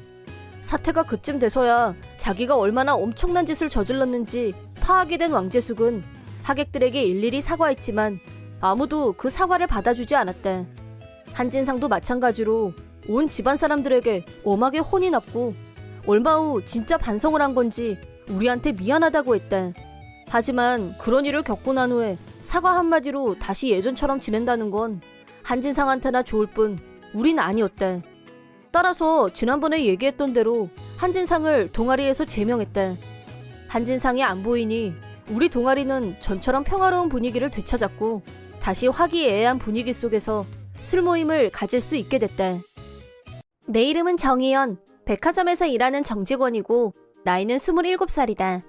사태가 그쯤 돼서야 자기가 얼마나 엄청난 짓을 저질렀는지 파악이 된 왕재숙은 하객들에게 일일이 사과했지만 아무도 그 사과를 받아주지 않았대. 한진상도 마찬가지로 온 집안 사람들에게 엄하게 혼이 났고 얼마 후 진짜 반성을 한 건지 우리한테 미안하다고 했대. 하지만 그런 일을 겪고 난 후에 사과 한마디로 다시 예전처럼 지낸다는 건 한진상한테나 좋을 뿐 우린 아니었대. 따라서 지난번에 얘기했던 대로 한진상을 동아리에서 제명했대. 한진상이 안 보이니 우리 동아리는 전처럼 평화로운 분위기를 되찾았고 다시 화기애애한 분위기 속에서 술 모임을 가질 수 있게 됐대. 내 이름은 정희연, 백화점에서 일하는 정직원이고 나이는 27살이다.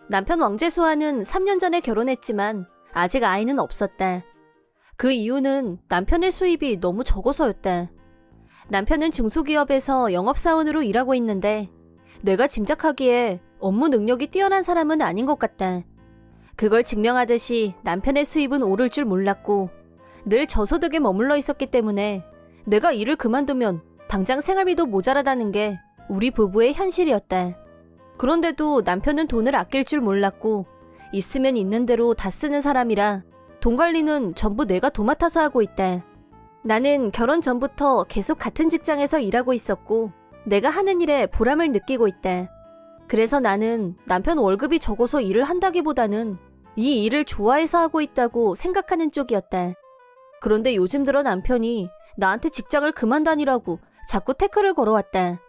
남편 왕재수와는 3년 전에 결혼했지만 아직 아이는 없었다. 그 이유는 남편의 수입이 너무 적어서였다. 남편은 중소기업에서 영업사원으로 일하고 있는데 내가 짐작하기에 업무 능력이 뛰어난 사람은 아닌 것 같다. 그걸 증명하듯이 남편의 수입은 오를 줄 몰랐고 늘 저소득에 머물러 있었기 때문에 내가 일을 그만두면 당장 생활비도 모자라다는 게 우리 부부의 현실이었다. 그런데도 남편은 돈을 아낄 줄 몰랐고 있으면 있는 대로 다 쓰는 사람이라 돈 관리는 전부 내가 도맡아서 하고 있다. 나는 결혼 전부터 계속 같은 직장에서 일하고 있었고 내가 하는 일에 보람을 느끼고 있다. 그래서 나는 남편 월급이 적어서 일을 한다기보다는 이 일을 좋아해서 하고 있다고 생각하는 쪽이었다. 그런데 요즘 들어 남편이 나한테 직장을 그만 다니라고 자꾸 태클을 걸어왔다.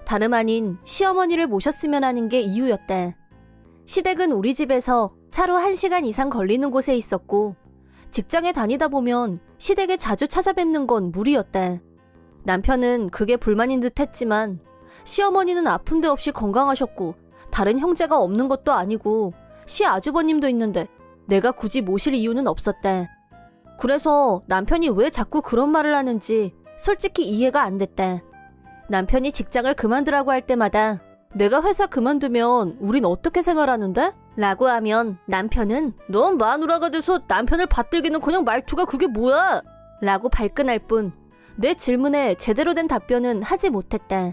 다름 아닌 시어머니를 모셨으면 하는 게 이유였다. 시댁은 우리 집에서 차로 1시간 이상 걸리는 곳에 있었고 직장에 다니다 보면 시댁에 자주 찾아뵙는 건 무리였다. 남편은 그게 불만인 듯 했지만 시어머니는 아픈 데 없이 건강하셨고 다른 형제가 없는 것도 아니고 시아주버님도 있는데 내가 굳이 모실 이유는 없었다. 그래서 남편이 왜 자꾸 그런 말을 하는지 솔직히 이해가 안 됐다. 남편이 직장을 그만두라고 할 때마다 내가 회사 그만두면 우린 어떻게 생활하는데? 라고 하면 남편은 넌 마누라가 돼서 남편을 받들기는 그냥 말투가 그게 뭐야? 라고 발끈할 뿐 내 질문에 제대로 된 답변은 하지 못했다.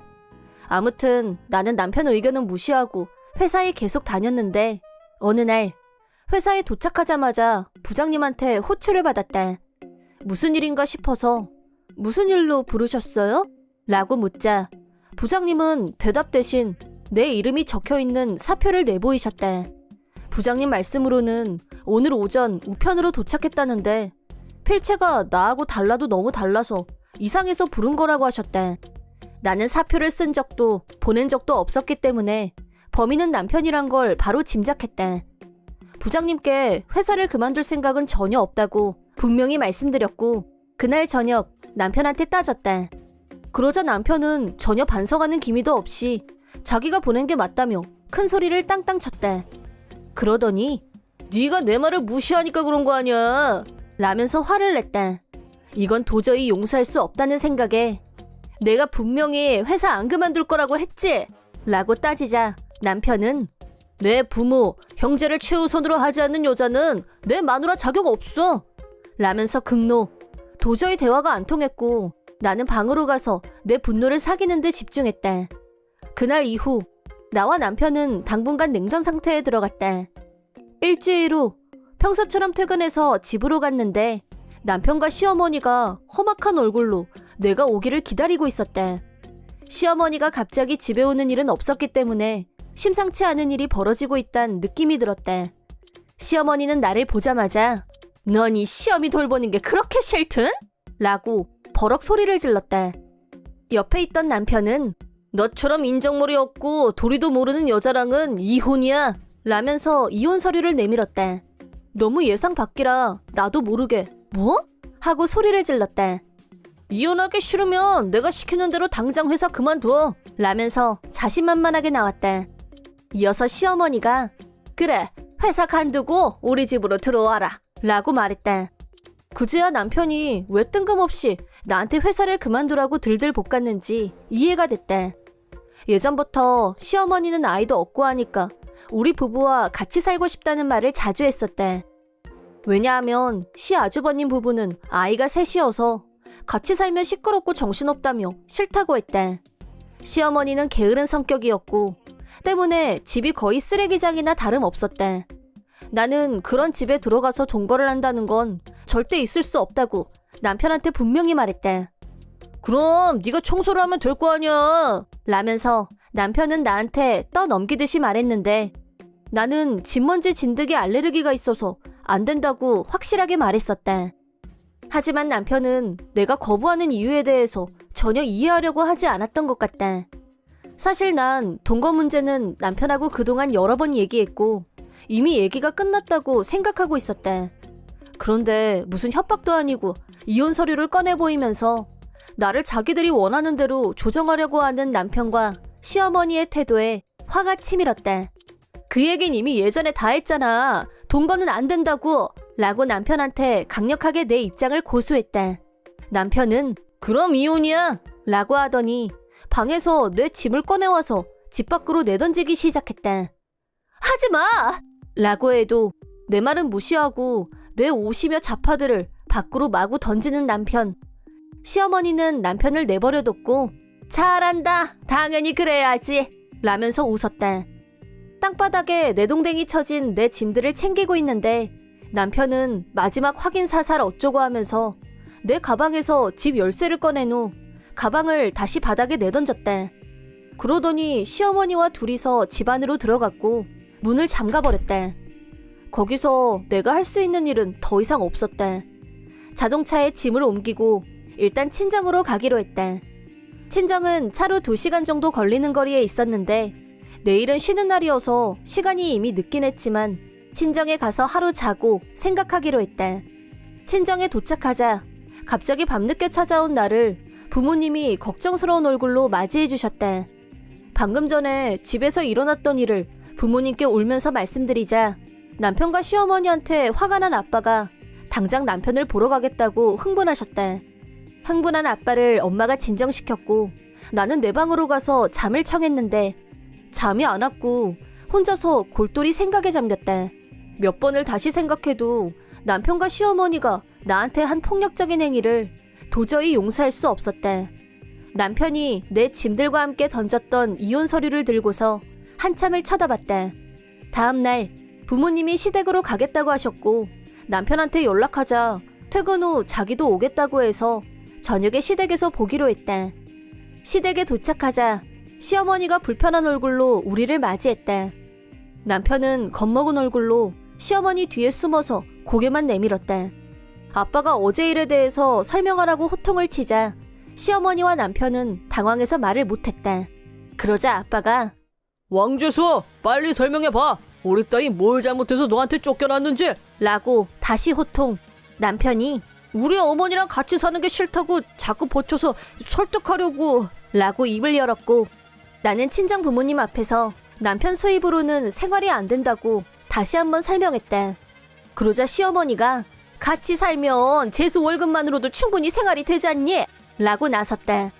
아무튼 나는 남편 의견은 무시하고 회사에 계속 다녔는데 어느 날 회사에 도착하자마자 부장님한테 호출을 받았다. 무슨 일인가 싶어서 무슨 일로 부르셨어요? 라고 묻자 부장님은 대답 대신 내 이름이 적혀있는 사표를 내보이셨다. 부장님 말씀으로는 오늘 오전 우편으로 도착했다는데 필체가 나하고 달라도 너무 달라서 이상해서 부른 거라고 하셨다. 나는 사표를 쓴 적도 보낸 적도 없었기 때문에 범인은 남편이란 걸 바로 짐작했다. 부장님께 회사를 그만둘 생각은 전혀 없다고 분명히 말씀드렸고 그날 저녁 남편한테 따졌다. 그러자 남편은 전혀 반성하는 기미도 없이 자기가 보낸 게 맞다며 큰 소리를 땅땅 쳤다. 그러더니 네가 내 말을 무시하니까 그런 거 아니야 라면서 화를 냈다. 이건 도저히 용서할 수 없다는 생각에 내가 분명히 회사 안 그만둘 거라고 했지? 라고 따지자 남편은 내 부모, 형제를 최우선으로 하지 않는 여자는 내 마누라 자격 없어 라면서 극노. 도저히 대화가 안 통했고 나는 방으로 가서 내 분노를 사귀는 데 집중했다. 그날 이후 나와 남편은 당분간 냉전 상태에 들어갔다. 일주일 후 평소처럼 퇴근해서 집으로 갔는데 남편과 시어머니가 험악한 얼굴로 내가 오기를 기다리고 있었다. 시어머니가 갑자기 집에 오는 일은 없었기 때문에 심상치 않은 일이 벌어지고 있단 느낌이 들었다. 시어머니는 나를 보자마자 넌 이 시어미 돌보는 게 그렇게 싫든? 라고 버럭 소리를 질렀다. 옆에 있던 남편은 너처럼 인정머리 없고 도리도 모르는 여자랑은 이혼이야 라면서 이혼 서류를 내밀었다. 너무 예상 밖이라 나도 모르게 뭐? 하고 소리를 질렀다. 이혼하기 싫으면 내가 시키는 대로 당장 회사 그만둬 라면서 자신만만하게 나왔다. 이어서 시어머니가 그래 회사 간두고 우리 집으로 들어와라 라고 말했다. 그제야 남편이 왜 뜬금없이 나한테 회사를 그만두라고 들들 볶았는지 이해가 됐다. 예전부터 시어머니는 아이도 없고 하니까 우리 부부와 같이 살고 싶다는 말을 자주 했었다. 왜냐하면 시아주버님 부부는 아이가 셋이어서 같이 살면 시끄럽고 정신없다며 싫다고 했다. 시어머니는 게으른 성격이었고 때문에 집이 거의 쓰레기장이나 다름없었다. 나는 그런 집에 들어가서 동거를 한다는 건 절대 있을 수 없다고 남편한테 분명히 말했다. 그럼 네가 청소를 하면 될 거 아니야 라면서 남편은 나한테 떠넘기듯이 말했는데 나는 진먼지 진드기 알레르기가 있어서 안 된다고 확실하게 말했었다. 하지만 남편은 내가 거부하는 이유에 대해서 전혀 이해하려고 하지 않았던 것 같다. 사실 난 동거 문제는 남편하고 그동안 여러 번 얘기했고 이미 얘기가 끝났다고 생각하고 있었다. 그런데 무슨 협박도 아니고 이혼 서류를 꺼내 보이면서 나를 자기들이 원하는 대로 조정하려고 하는 남편과 시어머니의 태도에 화가 치밀었다. 그 얘긴 이미 예전에 다 했잖아. 동거는 안 된다고 라고 남편한테 강력하게 내 입장을 고수했다. 남편은 그럼 이혼이야 라고 하더니 방에서 내 짐을 꺼내와서 집 밖으로 내던지기 시작했다. 하지마! 라고 해도 내 말은 무시하고 내 옷이며 자파들을 밖으로 마구 던지는 남편. 시어머니는 남편을 내버려뒀고 잘한다 당연히 그래야지 라면서 웃었다. 땅바닥에 내동댕이 쳐진 내 짐들을 챙기고 있는데 남편은 마지막 확인 사살 어쩌고 하면서 내 가방에서 집 열쇠를 꺼낸 후 가방을 다시 바닥에 내던졌다. 그러더니 시어머니와 둘이서 집 안으로 들어갔고 문을 잠가버렸다. 거기서 내가 할 수 있는 일은 더 이상 없었다. 자동차에 짐을 옮기고 일단 친정으로 가기로 했다. 친정은 차로 2시간 정도 걸리는 거리에 있었는데 내일은 쉬는 날이어서 시간이 이미 늦긴 했지만 친정에 가서 하루 자고 생각하기로 했다. 친정에 도착하자 갑자기 밤늦게 찾아온 나를 부모님이 걱정스러운 얼굴로 맞이해 주셨다. 방금 전에 집에서 일어났던 일을 부모님께 울면서 말씀드리자 남편과 시어머니한테 화가 난 아빠가 당장 남편을 보러 가겠다고 흥분하셨다. 흥분한 아빠를 엄마가 진정시켰고 나는 내 방으로 가서 잠을 청했는데 잠이 안 왔고 혼자서 골똘히 생각에 잠겼다. 몇 번을 다시 생각해도 남편과 시어머니가 나한테 한 폭력적인 행위를 도저히 용서할 수 없었다. 남편이 내 짐들과 함께 던졌던 이혼 서류를 들고서 한참을 쳐다봤다. 다음 날 부모님이 시댁으로 가겠다고 하셨고 남편한테 연락하자 퇴근 후 자기도 오겠다고 해서 저녁에 시댁에서 보기로 했다. 시댁에 도착하자 시어머니가 불편한 얼굴로 우리를 맞이했다. 남편은 겁먹은 얼굴로 시어머니 뒤에 숨어서 고개만 내밀었다. 아빠가 어제 일에 대해서 설명하라고 호통을 치자 시어머니와 남편은 당황해서 말을 못했다. 그러자 아빠가 왕재수 빨리 설명해봐. 우리 딸이 뭘 잘못해서 너한테 쫓겨났는지 라고 다시 호통. 남편이 우리 어머니랑 같이 사는 게 싫다고 자꾸 버텨서 설득하려고 라고 입을 열었고 나는 친정 부모님 앞에서 남편 수입으로는 생활이 안 된다고 다시 한번 설명했다. 그러자 시어머니가 같이 살면 재수 월급만으로도 충분히 생활이 되지 않니? 라고 나섰다.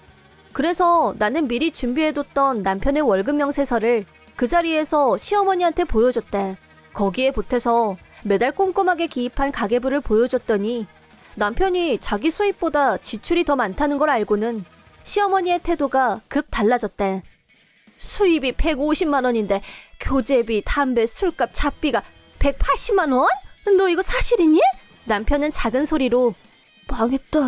그래서 나는 미리 준비해뒀던 남편의 월급 명세서를 그 자리에서 시어머니한테 보여줬다. 거기에 보태서 매달 꼼꼼하게 기입한 가계부를 보여줬더니 남편이 자기 수입보다 지출이 더 많다는 걸 알고는 시어머니의 태도가 급 달라졌다. 수입이 150만 원인데 교재비, 담배, 술값, 잡비가 180만 원? 너 이거 사실이니? 남편은 작은 소리로 망했다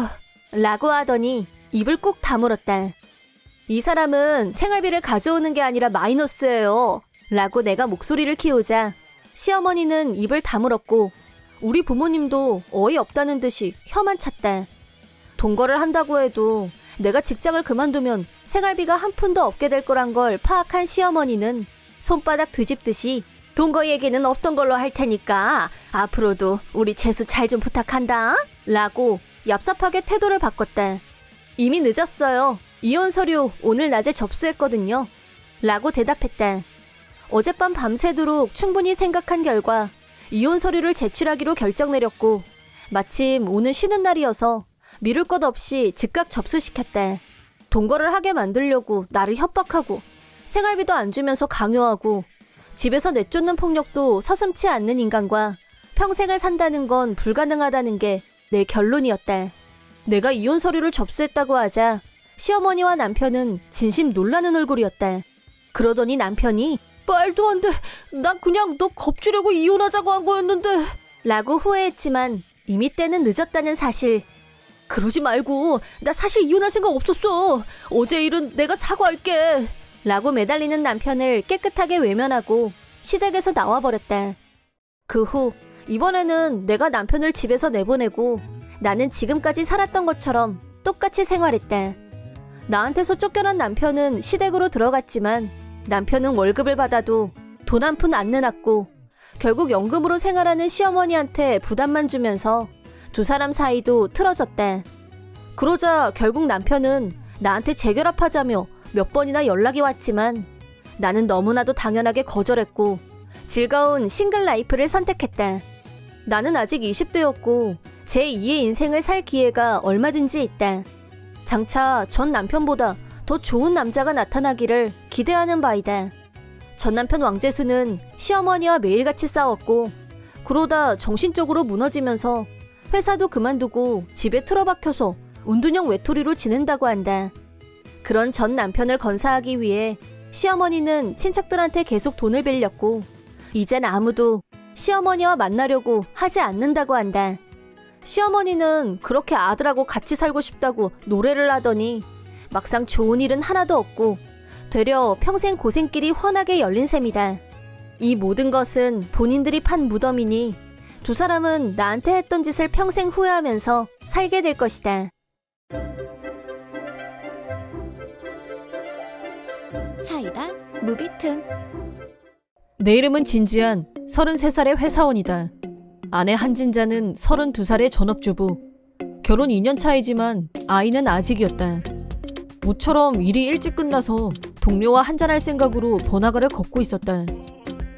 라고 하더니 입을 꾹 다물었다. 이 사람은 생활비를 가져오는 게 아니라 마이너스예요 라고 내가 목소리를 키우자 시어머니는 입을 다물었고 우리 부모님도 어이없다는 듯이 혀만 찼다. 동거를 한다고 해도 내가 직장을 그만두면 생활비가 한 푼도 없게 될 거란 걸 파악한 시어머니는 손바닥 뒤집듯이 동거 얘기는 없던 걸로 할 테니까 앞으로도 우리 재수 잘 좀 부탁한다 라고 얍삽하게 태도를 바꿨다. 이미 늦었어요. 이혼 서류 오늘 낮에 접수했거든요 라고 대답했다. 어젯밤 밤새도록 충분히 생각한 결과 이혼 서류를 제출하기로 결정 내렸고 마침 오늘 쉬는 날이어서 미룰 것 없이 즉각 접수시켰다. 동거를 하게 만들려고 나를 협박하고 생활비도 안 주면서 강요하고 집에서 내쫓는 폭력도 서슴지 않는 인간과 평생을 산다는 건 불가능하다는 게 내 결론이었다. 내가 이혼 서류를 접수했다고 하자 시어머니와 남편은 진심 놀라는 얼굴이었다. 그러더니 남편이 말도 안 돼. 난 그냥 너 겁주려고 이혼하자고 한 거였는데 라고 후회했지만 이미 때는 늦었다는 사실. 그러지 말고 나 사실 이혼할 생각 없었어. 어제 일은 내가 사과할게 라고 매달리는 남편을 깨끗하게 외면하고 시댁에서 나와버렸다. 그 후 이번에는 내가 남편을 집에서 내보내고 나는 지금까지 살았던 것처럼 똑같이 생활했다. 나한테서 쫓겨난 남편은 시댁으로 들어갔지만 남편은 월급을 받아도 돈 한 푼 안 내놨고 결국 연금으로 생활하는 시어머니한테 부담만 주면서 두 사람 사이도 틀어졌다. 그러자 결국 남편은 나한테 재결합하자며 몇 번이나 연락이 왔지만 나는 너무나도 당연하게 거절했고 즐거운 싱글 라이프를 선택했다. 나는 아직 20대였고 제2의 인생을 살 기회가 얼마든지 있다. 장차 전 남편보다 더 좋은 남자가 나타나기를 기대하는 바이다. 전 남편 왕재수는 시어머니와 매일같이 싸웠고 그러다 정신적으로 무너지면서 회사도 그만두고 집에 틀어박혀서 운둔형 외톨이로 지낸다고 한다. 그런 전 남편을 건사하기 위해 시어머니는 친척들한테 계속 돈을 빌렸고 이젠 아무도 시어머니와 만나려고 하지 않는다고 한다. 시어머니는 그렇게 아들하고 같이 살고 싶다고 노래를 하더니 막상 좋은 일은 하나도 없고 되려 평생 고생길이 훤하게 열린 셈이다. 이 모든 것은 본인들이 판 무덤이니 두 사람은 나한테 했던 짓을 평생 후회하면서 살게 될 것이다. 사이다 무비튼. 내 이름은 진지한 33살의 회사원이다. 아내 한진자는 32살의 전업주부. 결혼 2년 차이지만 아이는 아직이었다. 모처럼 일이 일찍 끝나서 동료와 한잔할 생각으로 번화가를 걷고 있었다.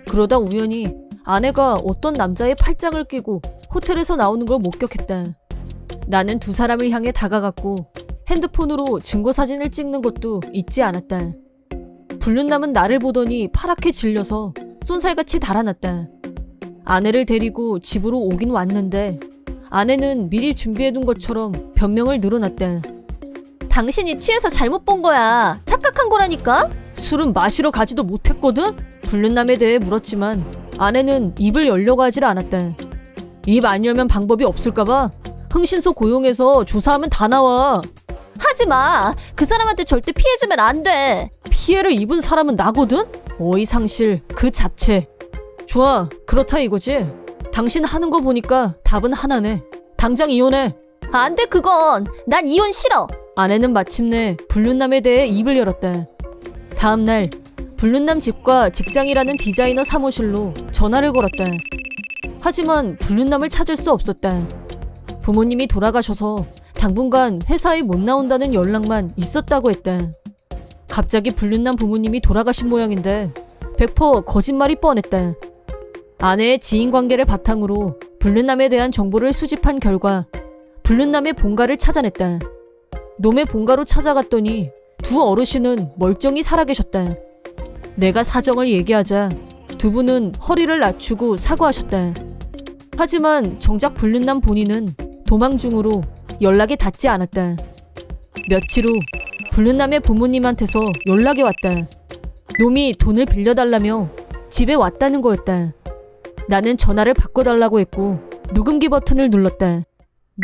그러다 우연히 아내가 어떤 남자의 팔짱을 끼고 호텔에서 나오는 걸 목격했다. 나는 두 사람을 향해 다가갔고 핸드폰으로 증거사진을 찍는 것도 잊지 않았다. 불륜남은 나를 보더니 파랗게 질려서 쏜살같이 달아났다. 아내를 데리고 집으로 오긴 왔는데 아내는 미리 준비해둔 것처럼 변명을 늘어놨다. 당신이 취해서 잘못 본 거야. 착각한 거라니까? 술은 마시러 가지도 못했거든? 불륜남에 대해 물었지만 아내는 입을 열려고 하질 않았다. 입 안 열면 방법이 없을까봐 흥신소 고용해서 조사하면 다 나와. 하지마. 그 사람한테 절대 피해주면 안 돼. 피해를 입은 사람은 나거든? 어이상실 그 잡채. 좋아, 그렇다 이거지. 당신 하는 거 보니까 답은 하나네. 당장 이혼해. 안 돼 그건. 난 이혼 싫어. 아내는 마침내 불륜남에 대해 입을 열었다. 다음날 불륜남 집과 직장이라는 디자이너 사무실로 전화를 걸었다. 하지만 불륜남을 찾을 수 없었다. 부모님이 돌아가셔서 당분간 회사에 못 나온다는 연락만 있었다고 했다. 갑자기 불륜남 부모님이 돌아가신 모양인데 100% 거짓말이 뻔했다. 아내의 지인관계를 바탕으로 불륜남에 대한 정보를 수집한 결과 불륜남의 본가를 찾아냈다. 놈의 본가로 찾아갔더니 두 어르신은 멀쩡히 살아계셨다. 내가 사정을 얘기하자 두 분은 허리를 낮추고 사과하셨다. 하지만 정작 불륜남 본인은 도망 중으로 연락이 닿지 않았다. 며칠 후 불륜남의 부모님한테서 연락이 왔다. 놈이 돈을 빌려달라며 집에 왔다는 거였다. 나는 전화를 바꿔달라고 했고 녹음기 버튼을 눌렀다.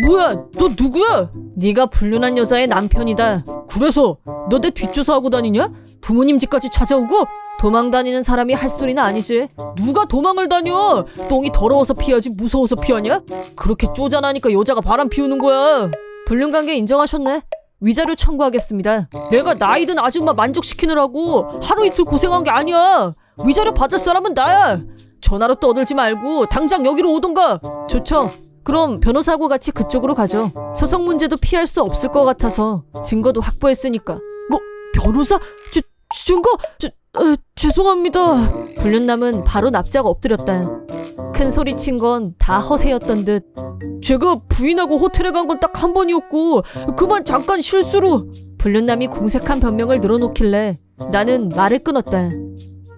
뭐야, 너 누구야? 네가 불륜한 여자의 남편이다. 그래서 너 내 뒷조사하고 다니냐? 부모님 집까지 찾아오고? 도망 다니는 사람이 할 소리는 아니지. 누가 도망을 다녀? 똥이 더러워서 피하지 무서워서 피하냐? 그렇게 쪼잔하니까 여자가 바람 피우는 거야. 불륜관계 인정하셨네. 위자료 청구하겠습니다. 내가 나이든 아줌마 만족시키느라고 하루 이틀 고생한 게 아니야. 위자료 받을 사람은 나야. 전화로 떠들지 말고 당장 여기로 오던가. 좋죠. 그럼 변호사하고 같이 그쪽으로 가죠. 소송 문제도 피할 수 없을 것 같아서 증거도 확보했으니까. 뭐 변호사? 증거? 죄송합니다. 불륜남은 바로 납작 엎드렸다. 큰 소리 친 건 다 허세였던 듯. 제가 부인하고 호텔에 간 건 딱 한 번이었고 그만 잠깐 실수로. 불륜남이 궁색한 변명을 늘어놓길래 나는 말을 끊었다.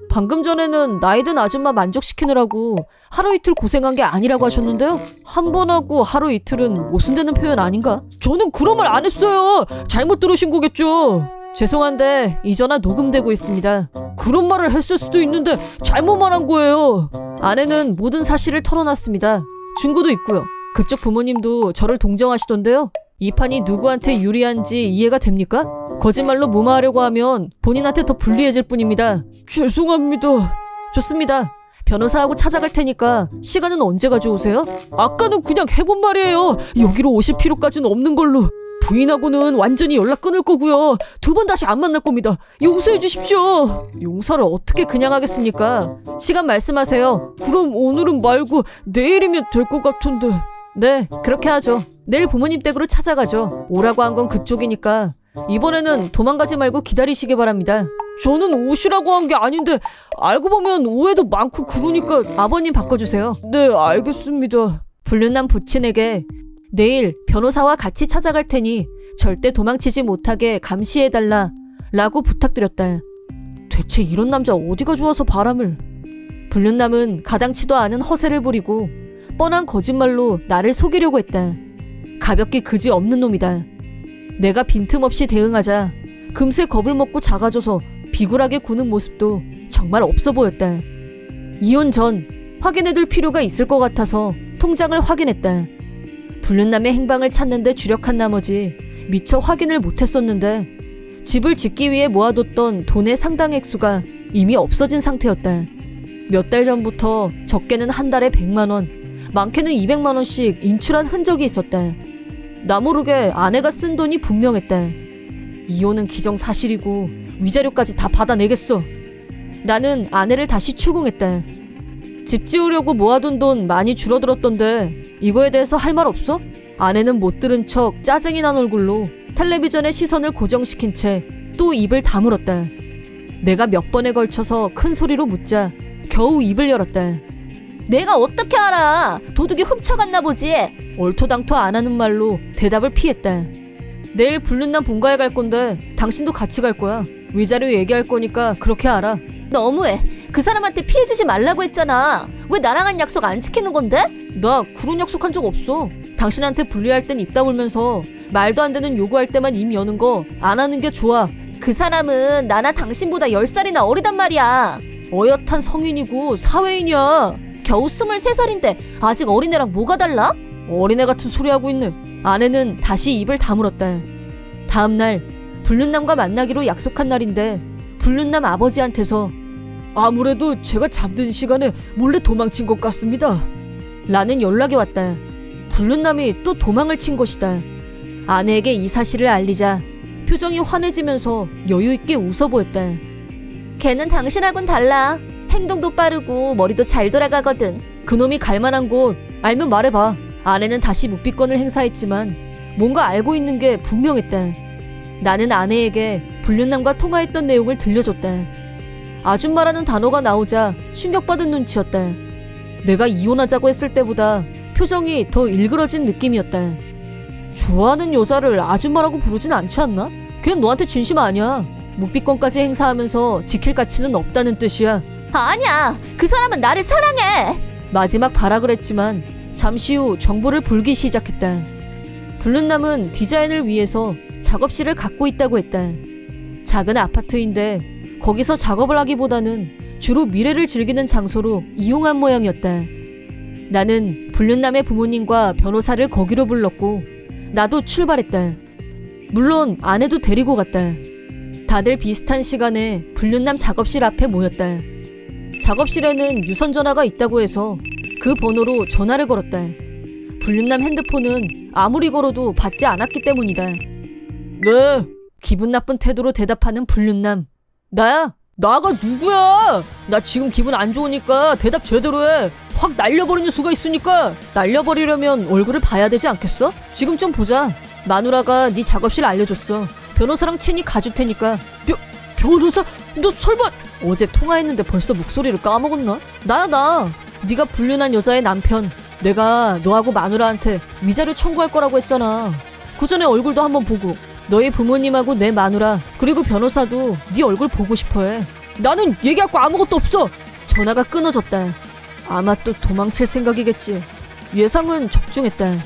방금 전에는 나이든 아줌마 만족시키느라고 하루 이틀 고생한 게 아니라고 하셨는데요. 한 번 하고 하루 이틀은 모순되는 표현 아닌가? 저는 그런 말 안 했어요. 잘못 들으신 거겠죠. 죄송한데 이 전화 녹음되고 있습니다. 그런 말을 했을 수도 있는데 잘못 말한 거예요. 아내는 모든 사실을 털어놨습니다. 증거도 있고요. 그쪽 부모님도 저를 동정하시던데요. 이 판이 누구한테 유리한지 이해가 됩니까? 거짓말로 무마하려고 하면 본인한테 더 불리해질 뿐입니다. 죄송합니다. 좋습니다. 변호사하고 찾아갈 테니까 시간은 언제 가져오세요? 아까는 그냥 해본 말이에요. 여기로 오실 필요까지는 없는 걸로. 부인하고는 완전히 연락 끊을 거고요. 두 번 다시 안 만날 겁니다. 용서해 주십시오. 용서를 어떻게 그냥 하겠습니까? 시간 말씀하세요. 그럼 오늘은 말고 내일이면 될 것 같은데. 네, 그렇게 하죠. 내일 부모님 댁으로 찾아가죠. 오라고 한 건 그쪽이니까 이번에는 도망가지 말고 기다리시기 바랍니다. 저는 오시라고 한 게 아닌데 알고 보면 오해도 많고 그러니까 아버님 바꿔주세요. 네, 알겠습니다. 불륜남 부친에게 내일 변호사와 같이 찾아갈 테니 절대 도망치지 못하게 감시해달라 라고 부탁드렸다. 대체 이런 남자 어디가 좋아서 바람을. 불륜남은 가당치도 않은 허세를 부리고 뻔한 거짓말로 나를 속이려고 했다. 가볍게 그지 없는 놈이다. 내가 빈틈없이 대응하자 금세 겁을 먹고 작아져서 비굴하게 구는 모습도 정말 없어 보였다. 이혼 전 확인해둘 필요가 있을 것 같아서 통장을 확인했다. 불륜남의 행방을 찾는데 주력한 나머지 미처 확인을 못했었는데 집을 짓기 위해 모아뒀던 돈의 상당 액수가 이미 없어진 상태였다. 몇 달 전부터 적게는 한 달에 100만 원, 많게는 200만 원씩 인출한 흔적이 있었다. 나 모르게 아내가 쓴 돈이 분명했다. 이혼은 기정사실이고 위자료까지 다 받아내겠어. 나는 아내를 다시 추궁했다. 집 지으려고 모아둔 돈 많이 줄어들었던데 이거에 대해서 할 말 없어? 아내는 못 들은 척 짜증이 난 얼굴로 텔레비전에 시선을 고정시킨 채 또 입을 다물었다. 내가 몇 번에 걸쳐서 큰 소리로 묻자 겨우 입을 열었다. 내가 어떻게 알아? 도둑이 훔쳐갔나 보지. 얼토당토 안 하는 말로 대답을 피했다. 내일 불륜남 본가에 갈 건데 당신도 같이 갈 거야. 위자료 얘기할 거니까 그렇게 알아. 너무해. 그 사람한테 피해주지 말라고 했잖아. 왜 나랑 한 약속 안 지키는 건데? 나 그런 약속한 적 없어. 당신한테 불리할 땐 입 다물면서 말도 안 되는 요구할 때만 입 여는 거 안 하는 게 좋아. 그 사람은 나나 당신보다 10살이나 어리단 말이야. 어엿한 성인이고 사회인이야. 겨우 23살인데 아직 어린애랑 뭐가 달라? 어린애 같은 소리 하고 있네. 아내는 다시 입을 다물었다. 다음날 불륜남과 만나기로 약속한 날인데 불륜남 아버지한테서 아무래도 제가 잠든 시간에 몰래 도망친 것 같습니다 라는 연락이 왔다. 불륜남이 또 도망을 친 것이다. 아내에게 이 사실을 알리자 표정이 환해지면서 여유있게 웃어 보였다. 걔는 당신하고는 달라. 행동도 빠르고 머리도 잘 돌아가거든. 그놈이 갈만한 곳 알면 말해봐. 아내는 다시 묵비권을 행사했지만 뭔가 알고 있는 게 분명했다. 나는 아내에게 불륜남과 통화했던 내용을 들려줬다. 아줌마라는 단어가 나오자 충격받은 눈치였다. 내가 이혼하자고 했을 때보다 표정이 더 일그러진 느낌이었다. 좋아하는 여자를 아줌마라고 부르진 않지 않나? 걔는 너한테 진심 아니야. 묵비권까지 행사하면서 지킬 가치는 없다는 뜻이야. 아니야. 그 사람은 나를 사랑해. 마지막 발악을 했지만 잠시 후 정보를 불기 시작했다. 불륜남은 디자인을 위해서 작업실을 갖고 있다고 했다. 작은 아파트인데 거기서 작업을 하기보다는 주로 미래를 즐기는 장소로 이용한 모양이었다. 나는 불륜남의 부모님과 변호사를 거기로 불렀고 나도 출발했다. 물론 아내도 데리고 갔다. 다들 비슷한 시간에 불륜남 작업실 앞에 모였다. 작업실에는 유선전화가 있다고 해서 그 번호로 전화를 걸었다. 불륜남 핸드폰은 아무리 걸어도 받지 않았기 때문이다. 네, 기분 나쁜 태도로 대답하는 불륜남. 나야? 나가 누구야? 나 지금 기분 안 좋으니까 대답 제대로 해. 확 날려버리는 수가 있으니까. 날려버리려면 얼굴을 봐야 되지 않겠어? 지금 좀 보자. 마누라가 네 작업실 알려줬어. 변호사랑 친히 가줄 테니까. 변호사? 너 설마 어제 통화했는데 벌써 목소리를 까먹었나? 나야 나. 네가 불륜한 여자의 남편. 내가 너하고 마누라한테 위자료 청구할 거라고 했잖아. 그 전에 얼굴도 한번 보고. 너희 부모님하고 내 마누라 그리고 변호사도 네 얼굴 보고 싶어해. 나는 얘기할 거 아무것도 없어. 전화가 끊어졌다. 아마 또 도망칠 생각이겠지. 예상은 적중했다.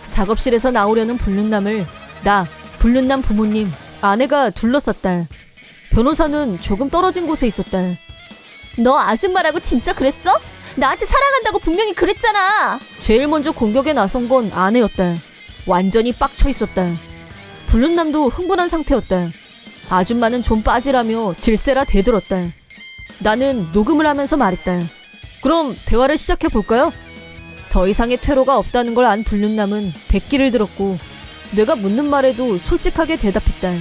작업실에서 나오려는 불륜남을 나, 불륜남 부모님, 아내가 둘러쌌다. 변호사는 조금 떨어진 곳에 있었다. 너 아줌마라고 진짜 그랬어? 나한테 사랑한다고 분명히 그랬잖아. 제일 먼저 공격에 나선 건 아내였다. 완전히 빡쳐 있었다. 불륜남도 흥분한 상태였다. 아줌마는 좀 빠지라며 질세라 대들었다. 나는 녹음을 하면서 말했다. 그럼 대화를 시작해볼까요? 더 이상의 퇴로가 없다는 걸 안 불륜남은 백기를 들었고 내가 묻는 말에도 솔직하게 대답했다.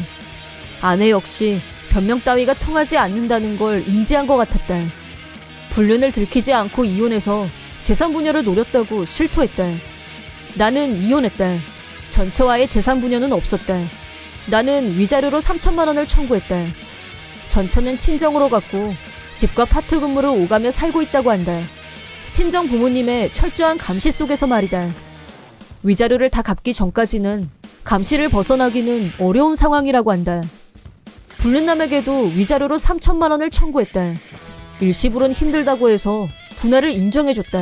아내 역시 변명 따위가 통하지 않는다는 걸 인지한 것 같았다. 불륜을 들키지 않고 이혼해서 재산 분여를 노렸다고 실토했다. 나는 이혼했다. 전처와의 재산 분여는 없었다. 나는 위자료로 3천만 원을 청구했다. 전처는 친정으로 갔고 집과 파트 근무를 오가며 살고 있다고 한다. 친정 부모님의 철저한 감시 속에서 말이다. 위자료를 다 갚기 전까지는 감시를 벗어나기는 어려운 상황이라고 한다. 불륜남에게도 위자료로 3천만 원을 청구했다. 일시불은 힘들다고 해서 분할을 인정해줬다.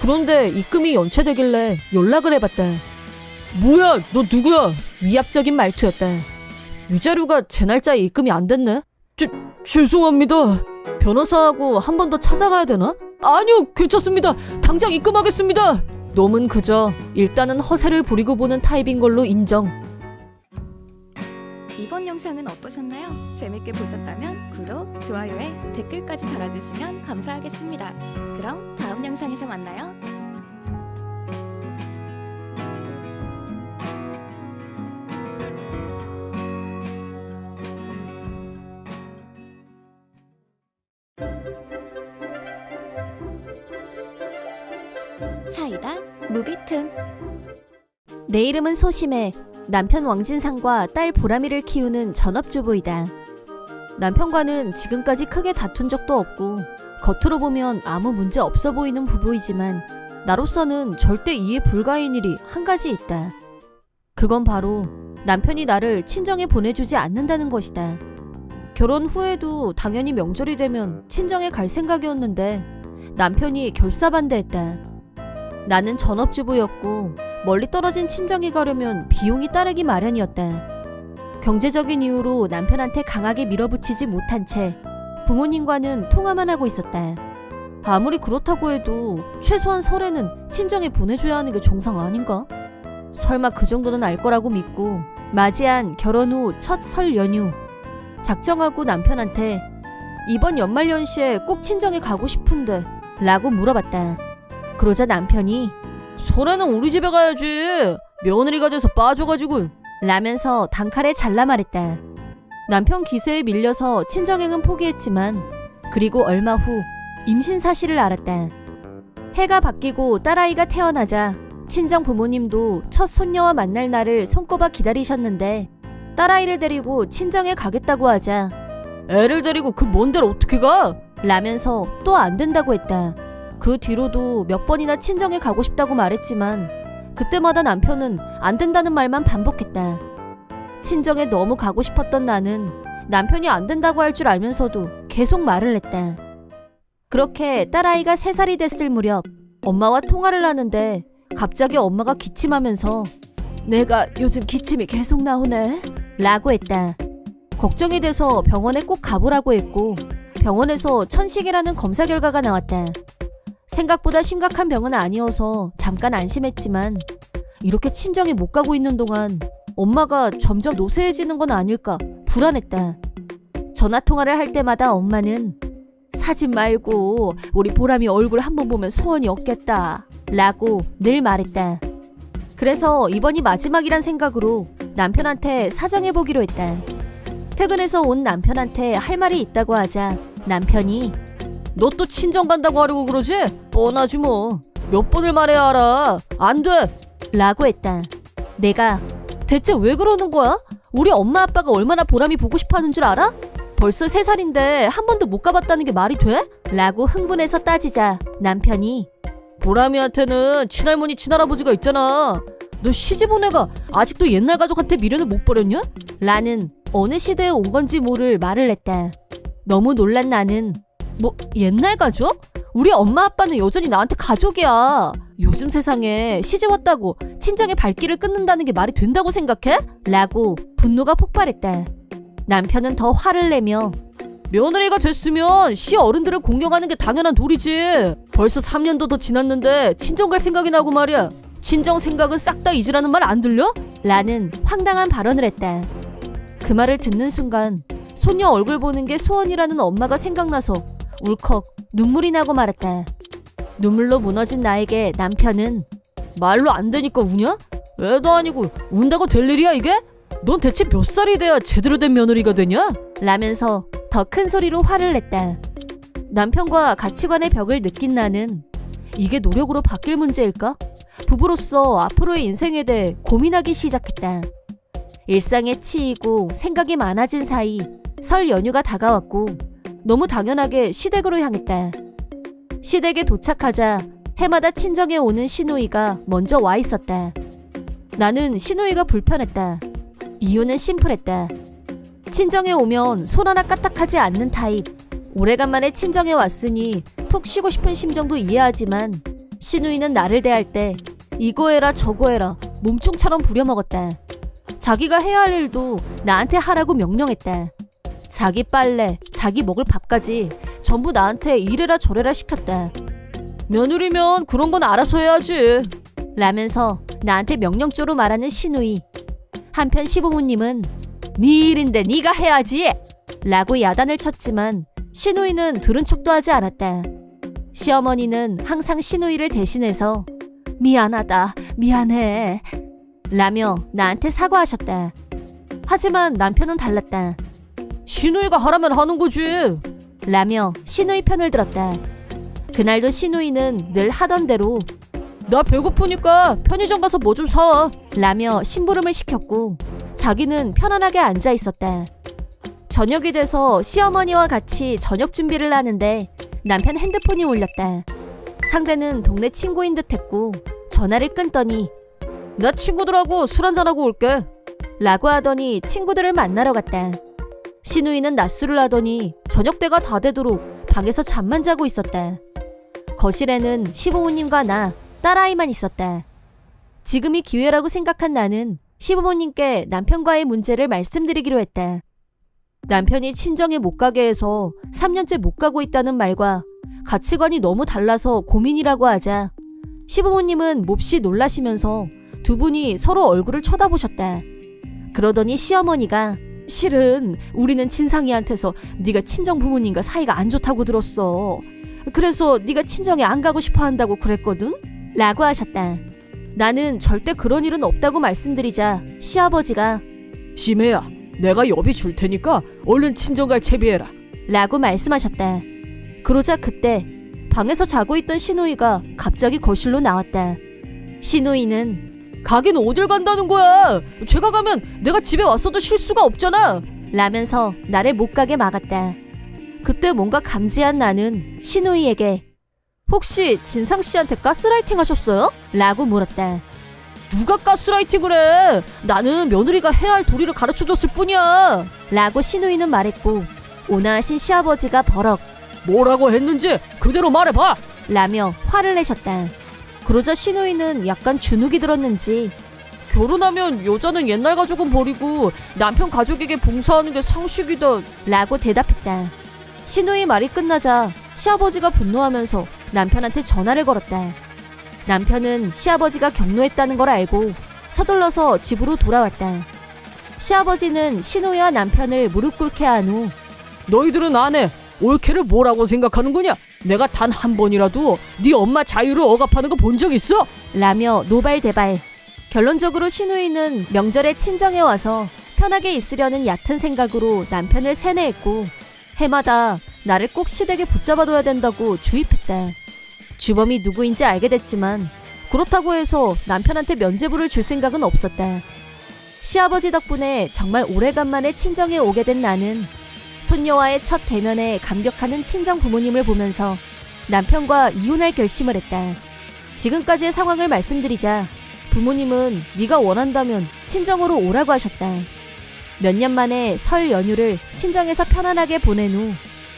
그런데 입금이 연체되길래 연락을 해봤다. 뭐야, 너 누구야? 위압적인 말투였다. 위자료가 제 날짜에 입금이 안 됐네? 죄송합니다. 변호사하고 한 번 더 찾아가야 되나? 아니요, 괜찮습니다. 당장 입금하겠습니다. 놈은 그저 일단은 허세를 부리고 보는 타입인 걸로 인정. 이번 영상은 어떠셨나요? 재밌게 보셨다면 구독, 좋아요에 댓글까지 달아주시면 감사하겠습니다. 그럼 다음 영상에서 만나요. 사이다 무비튼. 내 이름은 소심해. 남편 왕진상과 딸 보람이를 키우는 전업주부이다. 남편과는 지금까지 크게 다툰 적도 없고 겉으로 보면 아무 문제 없어 보이는 부부이지만 나로서는 절대 이해 불가인 일이 한 가지 있다. 그건 바로 남편이 나를 친정에 보내주지 않는다는 것이다. 결혼 후에도 당연히 명절이 되면 친정에 갈 생각이었는데 남편이 결사반대했다. 나는 전업주부였고 멀리 떨어진 친정에 가려면 비용이 따르기 마련이었다. 경제적인 이유로 남편한테 강하게 밀어붙이지 못한 채 부모님과는 통화만 하고 있었다. 아무리 그렇다고 해도 최소한 설에는 친정에 보내줘야 하는 게 정상 아닌가? 설마 그 정도는 알 거라고 믿고 맞이한 결혼 후 첫 설 연휴. 작정하고 남편한테 이번 연말연시에 꼭 친정에 가고 싶은데 라고 물어봤다. 그러자 남편이 설에는 우리 집에 가야지. 며느리가 돼서 빠져가지고 라면서 단칼에 잘라 말했다. 남편 기세에 밀려서 친정행은 포기했지만 그리고 얼마 후 임신 사실을 알았다. 해가 바뀌고 딸아이가 태어나자 친정 부모님도 첫 손녀와 만날 날을 손꼽아 기다리셨는데 딸아이를 데리고 친정에 가겠다고 하자 애를 데리고 그 먼 데를 어떻게 가? 라면서 또 안 된다고 했다. 그 뒤로도 몇 번이나 친정에 가고 싶다고 말했지만 그때마다 남편은 안 된다는 말만 반복했다. 친정에 너무 가고 싶었던 나는 남편이 안 된다고 할 줄 알면서도 계속 말을 했다. 그렇게 딸아이가 3살이 됐을 무렵 엄마와 통화를 하는데 갑자기 엄마가 기침하면서 내가 요즘 기침이 계속 나오네 라고 했다. 걱정이 돼서 병원에 꼭 가보라고 했고 병원에서 천식이라는 검사 결과가 나왔다. 생각보다 심각한 병은 아니어서 잠깐 안심했지만 이렇게 친정에 못 가고 있는 동안 엄마가 점점 노쇠해지는 건 아닐까 불안했다. 전화 통화를 할 때마다 엄마는 사진 말고 우리 보람이 얼굴 한번 보면 소원이 없겠다 라고 늘 말했다. 그래서 이번이 마지막이란 생각으로 남편한테 사정해보기로 했다. 퇴근해서 온 남편한테 할 말이 있다고 하자 남편이 너 또 친정 간다고 하려고 그러지? 뻔하지 뭐. 몇 번을 말해야 알아. 안 돼. 라고 했다. 내가 대체 왜 그러는 거야? 우리 엄마 아빠가 얼마나 보람이 보고 싶어 하는 줄 알아? 벌써 3살인데 한 번도 못 가봤다는 게 말이 돼? 라고 흥분해서 따지자 남편이 보람이한테는 친할머니 친할아버지가 있잖아. 너 시집 온 애가 아직도 옛날 가족한테 미련을 못 버렸냐? 라는 어느 시대에 온 건지 모를 말을 했다. 너무 놀란 나는 뭐 옛날 가족? 우리 엄마 아빠는 여전히 나한테 가족이야. 요즘 세상에 시집 왔다고 친정의 발길을 끊는다는 게 말이 된다고 생각해? 라고 분노가 폭발했다. 남편은 더 화를 내며 며느리가 됐으면 시 어른들을 공경하는 게 당연한 도리지. 벌써 3년도 더 지났는데 친정 갈 생각이 나고 말이야. 친정 생각은 싹 다 잊으라는 말 안 들려? 라는 황당한 발언을 했다. 그 말을 듣는 순간 소녀 얼굴 보는 게 소원이라는 엄마가 생각나서 울컥 눈물이 나고 말았다. 눈물로 무너진 나에게 남편은 말로 안 되니까 우냐? 애도 아니고 운다고 될 일이야 이게? 넌 대체 몇 살이 돼야 제대로 된 며느리가 되냐? 라면서 더 큰 소리로 화를 냈다. 남편과 가치관의 벽을 느낀 나는 이게 노력으로 바뀔 문제일까? 부부로서 앞으로의 인생에 대해 고민하기 시작했다. 일상에 치이고 생각이 많아진 사이 설 연휴가 다가왔고 너무 당연하게 시댁으로 향했다. 시댁에 도착하자 해마다 친정에 오는 시누이가 먼저 와 있었다. 나는 시누이가 불편했다. 이유는 심플했다. 친정에 오면 손 하나 까딱하지 않는 타입. 오래간만에 친정에 왔으니 푹 쉬고 싶은 심정도 이해하지만 시누이는 나를 대할 때 이거 해라 저거 해라 몸종처럼 부려먹었다. 자기가 해야 할 일도 나한테 하라고 명령했다. 자기 빨래, 자기 먹을 밥까지 전부 나한테 이래라 저래라 시켰다. 며느리면 그런 건 알아서 해야지. 라면서 나한테 명령조로 말하는 시누이. 한편 시부모님은 네 일인데 네가 해야지 라고 야단을 쳤지만 시누이는 들은 척도 하지 않았다. 시어머니는 항상 시누이를 대신해서 미안하다, 미안해 라며 나한테 사과하셨다. 하지만 남편은 달랐다. 시누이가 하라면 하는 거지. 라며 시누이 편을 들었다. 그날도 시누이는 늘 하던 대로 나 배고프니까 편의점 가서 뭐 좀 사와 라며 심부름을 시켰고 자기는 편안하게 앉아 있었다. 저녁이 돼서 시어머니와 같이 저녁 준비를 하는데 남편 핸드폰이 울렸다. 상대는 동네 친구인 듯했고 전화를 끊더니 나 친구들하고 술 한잔하고 올게 라고 하더니 친구들을 만나러 갔다. 시누이는 낮술을 하더니 저녁때가 다 되도록 방에서 잠만 자고 있었다. 거실에는 시부모님과 나, 딸아이만 있었다. 지금이 기회라고 생각한 나는 시부모님께 남편과의 문제를 말씀드리기로 했다. 남편이 친정에 못 가게 해서 3년째 못 가고 있다는 말과 가치관이 너무 달라서 고민이라고 하자 시부모님은 몹시 놀라시면서 두 분이 서로 얼굴을 쳐다보셨다. 그러더니 시어머니가 실은 우리는 진상이한테서 네가 친정 부모님과 사이가 안 좋다고 들었어. 그래서 네가 친정에 안 가고 싶어 한다고 그랬거든? 라고 하셨다. 나는 절대 그런 일은 없다고 말씀드리자 시아버지가 심해야 내가 여비 줄 테니까 얼른 친정 갈 채비해라 라고 말씀하셨다. 그러자 그때 방에서 자고 있던 시누이가 갑자기 거실로 나왔다. 시누이는 가긴 어딜 간다는 거야. 제가 가면 내가 집에 왔어도 쉴 수가 없잖아 라면서 나를 못 가게 막았다. 그때 뭔가 감지한 나는 시누이에게 혹시 진상씨한테 가스라이팅 하셨어요? 라고 물었다. 누가 가스라이팅을 해. 나는 며느리가 해야 할 도리를 가르쳐줬을 뿐이야 라고 시누이는 말했고 온화하신 시아버지가 버럭 뭐라고 했는지 그대로 말해봐 라며 화를 내셨다. 그러자 시누이는 약간 주눅이 들었는지 결혼하면 여자는 옛날 가족은 버리고 남편 가족에게 봉사하는 게 상식이다 라고 대답했다. 시누이 말이 끝나자 시아버지가 분노하면서 남편한테 전화를 걸었다. 남편은 시아버지가 격노했다는 걸 알고 서둘러서 집으로 돌아왔다. 시아버지는 신우이와 남편을 무릎 꿇게 한 후 너희들은 안 해. 올케를 뭐라고 생각하는 거냐? 내가 단 한 번이라도 네 엄마 자유를 억압하는 거 본 적 있어? 라며 노발대발. 결론적으로 신우이는 명절에 친정에 와서 편하게 있으려는 얕은 생각으로 남편을 세뇌했고 해마다 나를 꼭 시댁에 붙잡아둬야 된다고 주입했다. 주범이 누구인지 알게 됐지만 그렇다고 해서 남편한테 면죄부를 줄 생각은 없었다. 시아버지 덕분에 정말 오래간만에 친정에 오게 된 나는 손녀와의 첫 대면에 감격하는 친정 부모님을 보면서 남편과 이혼할 결심을 했다. 지금까지의 상황을 말씀드리자 부모님은 네가 원한다면 친정으로 오라고 하셨다. 몇 년 만에 설 연휴를 친정에서 편안하게 보낸 후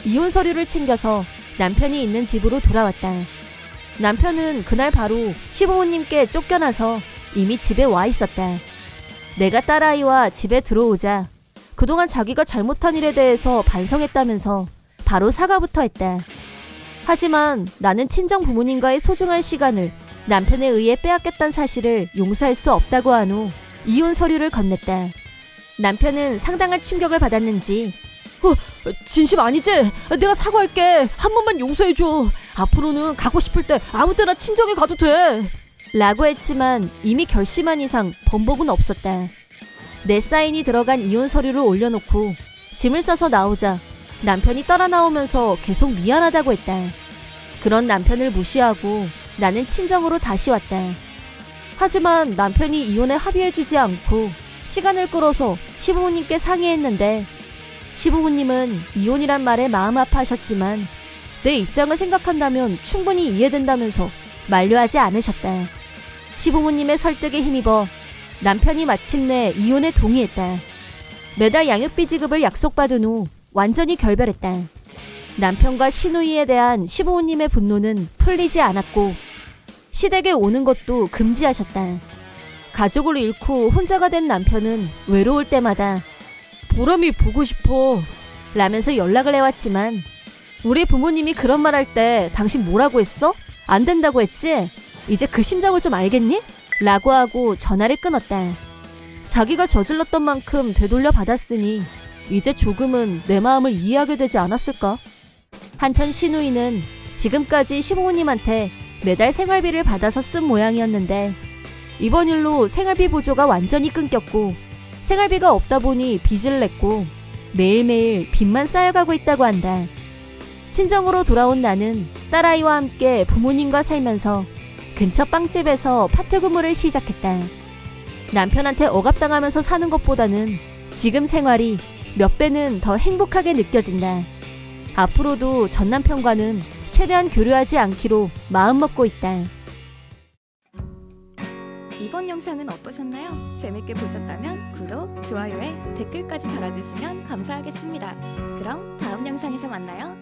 이혼 서류를 챙겨서 남편이 있는 집으로 돌아왔다. 남편은 그날 바로 시부모님께 쫓겨나서 이미 집에 와 있었다. 내가 딸아이와 집에 들어오자 그동안 자기가 잘못한 일에 대해서 반성했다면서 바로 사과부터 했다. 하지만 나는 친정 부모님과의 소중한 시간을 남편에 의해 빼앗겼다는 사실을 용서할 수 없다고 한 후 이혼 서류를 건넸다. 남편은 상당한 충격을 받았는지 진심 아니지? 내가 사과할게. 한 번만 용서해줘. 앞으로는 가고 싶을 때 아무 때나 친정에 가도 돼. 라고 했지만 이미 결심한 이상 번복은 없었다. 내 사인이 들어간 이혼 서류를 올려놓고 짐을 싸서 나오자 남편이 따라 나오면서 계속 미안하다고 했다. 그런 남편을 무시하고 나는 친정으로 다시 왔다. 하지만 남편이 이혼에 합의해주지 않고 시간을 끌어서 시부모님께 상의했는데 시부모님은 이혼이란 말에 마음 아파하셨지만 내 입장을 생각한다면 충분히 이해된다면서 만류하지 않으셨다. 시부모님의 설득에 힘입어 남편이 마침내 이혼에 동의했다. 매달 양육비 지급을 약속받은 후 완전히 결별했다. 남편과 시누이에 대한 시부모님의 분노는 풀리지 않았고 시댁에 오는 것도 금지하셨다. 가족을 잃고 혼자가 된 남편은 외로울 때마다 보람이 보고 싶어. 라면서 연락을 해왔지만 우리 부모님이 그런 말 할 때 당신 뭐라고 했어? 안 된다고 했지? 이제 그 심정을 좀 알겠니? 라고 하고 전화를 끊었다. 자기가 저질렀던 만큼 되돌려 받았으니 이제 조금은 내 마음을 이해하게 되지 않았을까? 한편 신우이는 지금까지 시부모님한테 매달 생활비를 받아서 쓴 모양이었는데 이번 일로 생활비 보조가 완전히 끊겼고 생활비가 없다 보니 빚을 냈고 매일매일 빚만 쌓여가고 있다고 한다. 친정으로 돌아온 나는 딸아이와 함께 부모님과 살면서 근처 빵집에서 파트 근무를 시작했다. 남편한테 억압당하면서 사는 것보다는 지금 생활이 몇 배는 더 행복하게 느껴진다. 앞으로도 전 남편과는 최대한 교류하지 않기로 마음먹고 있다. 이번 영상은 어떠셨나요? 재밌게 보셨다면 구독, 좋아요에 댓글까지 달아주시면 감사하겠습니다. 그럼 다음 영상에서 만나요.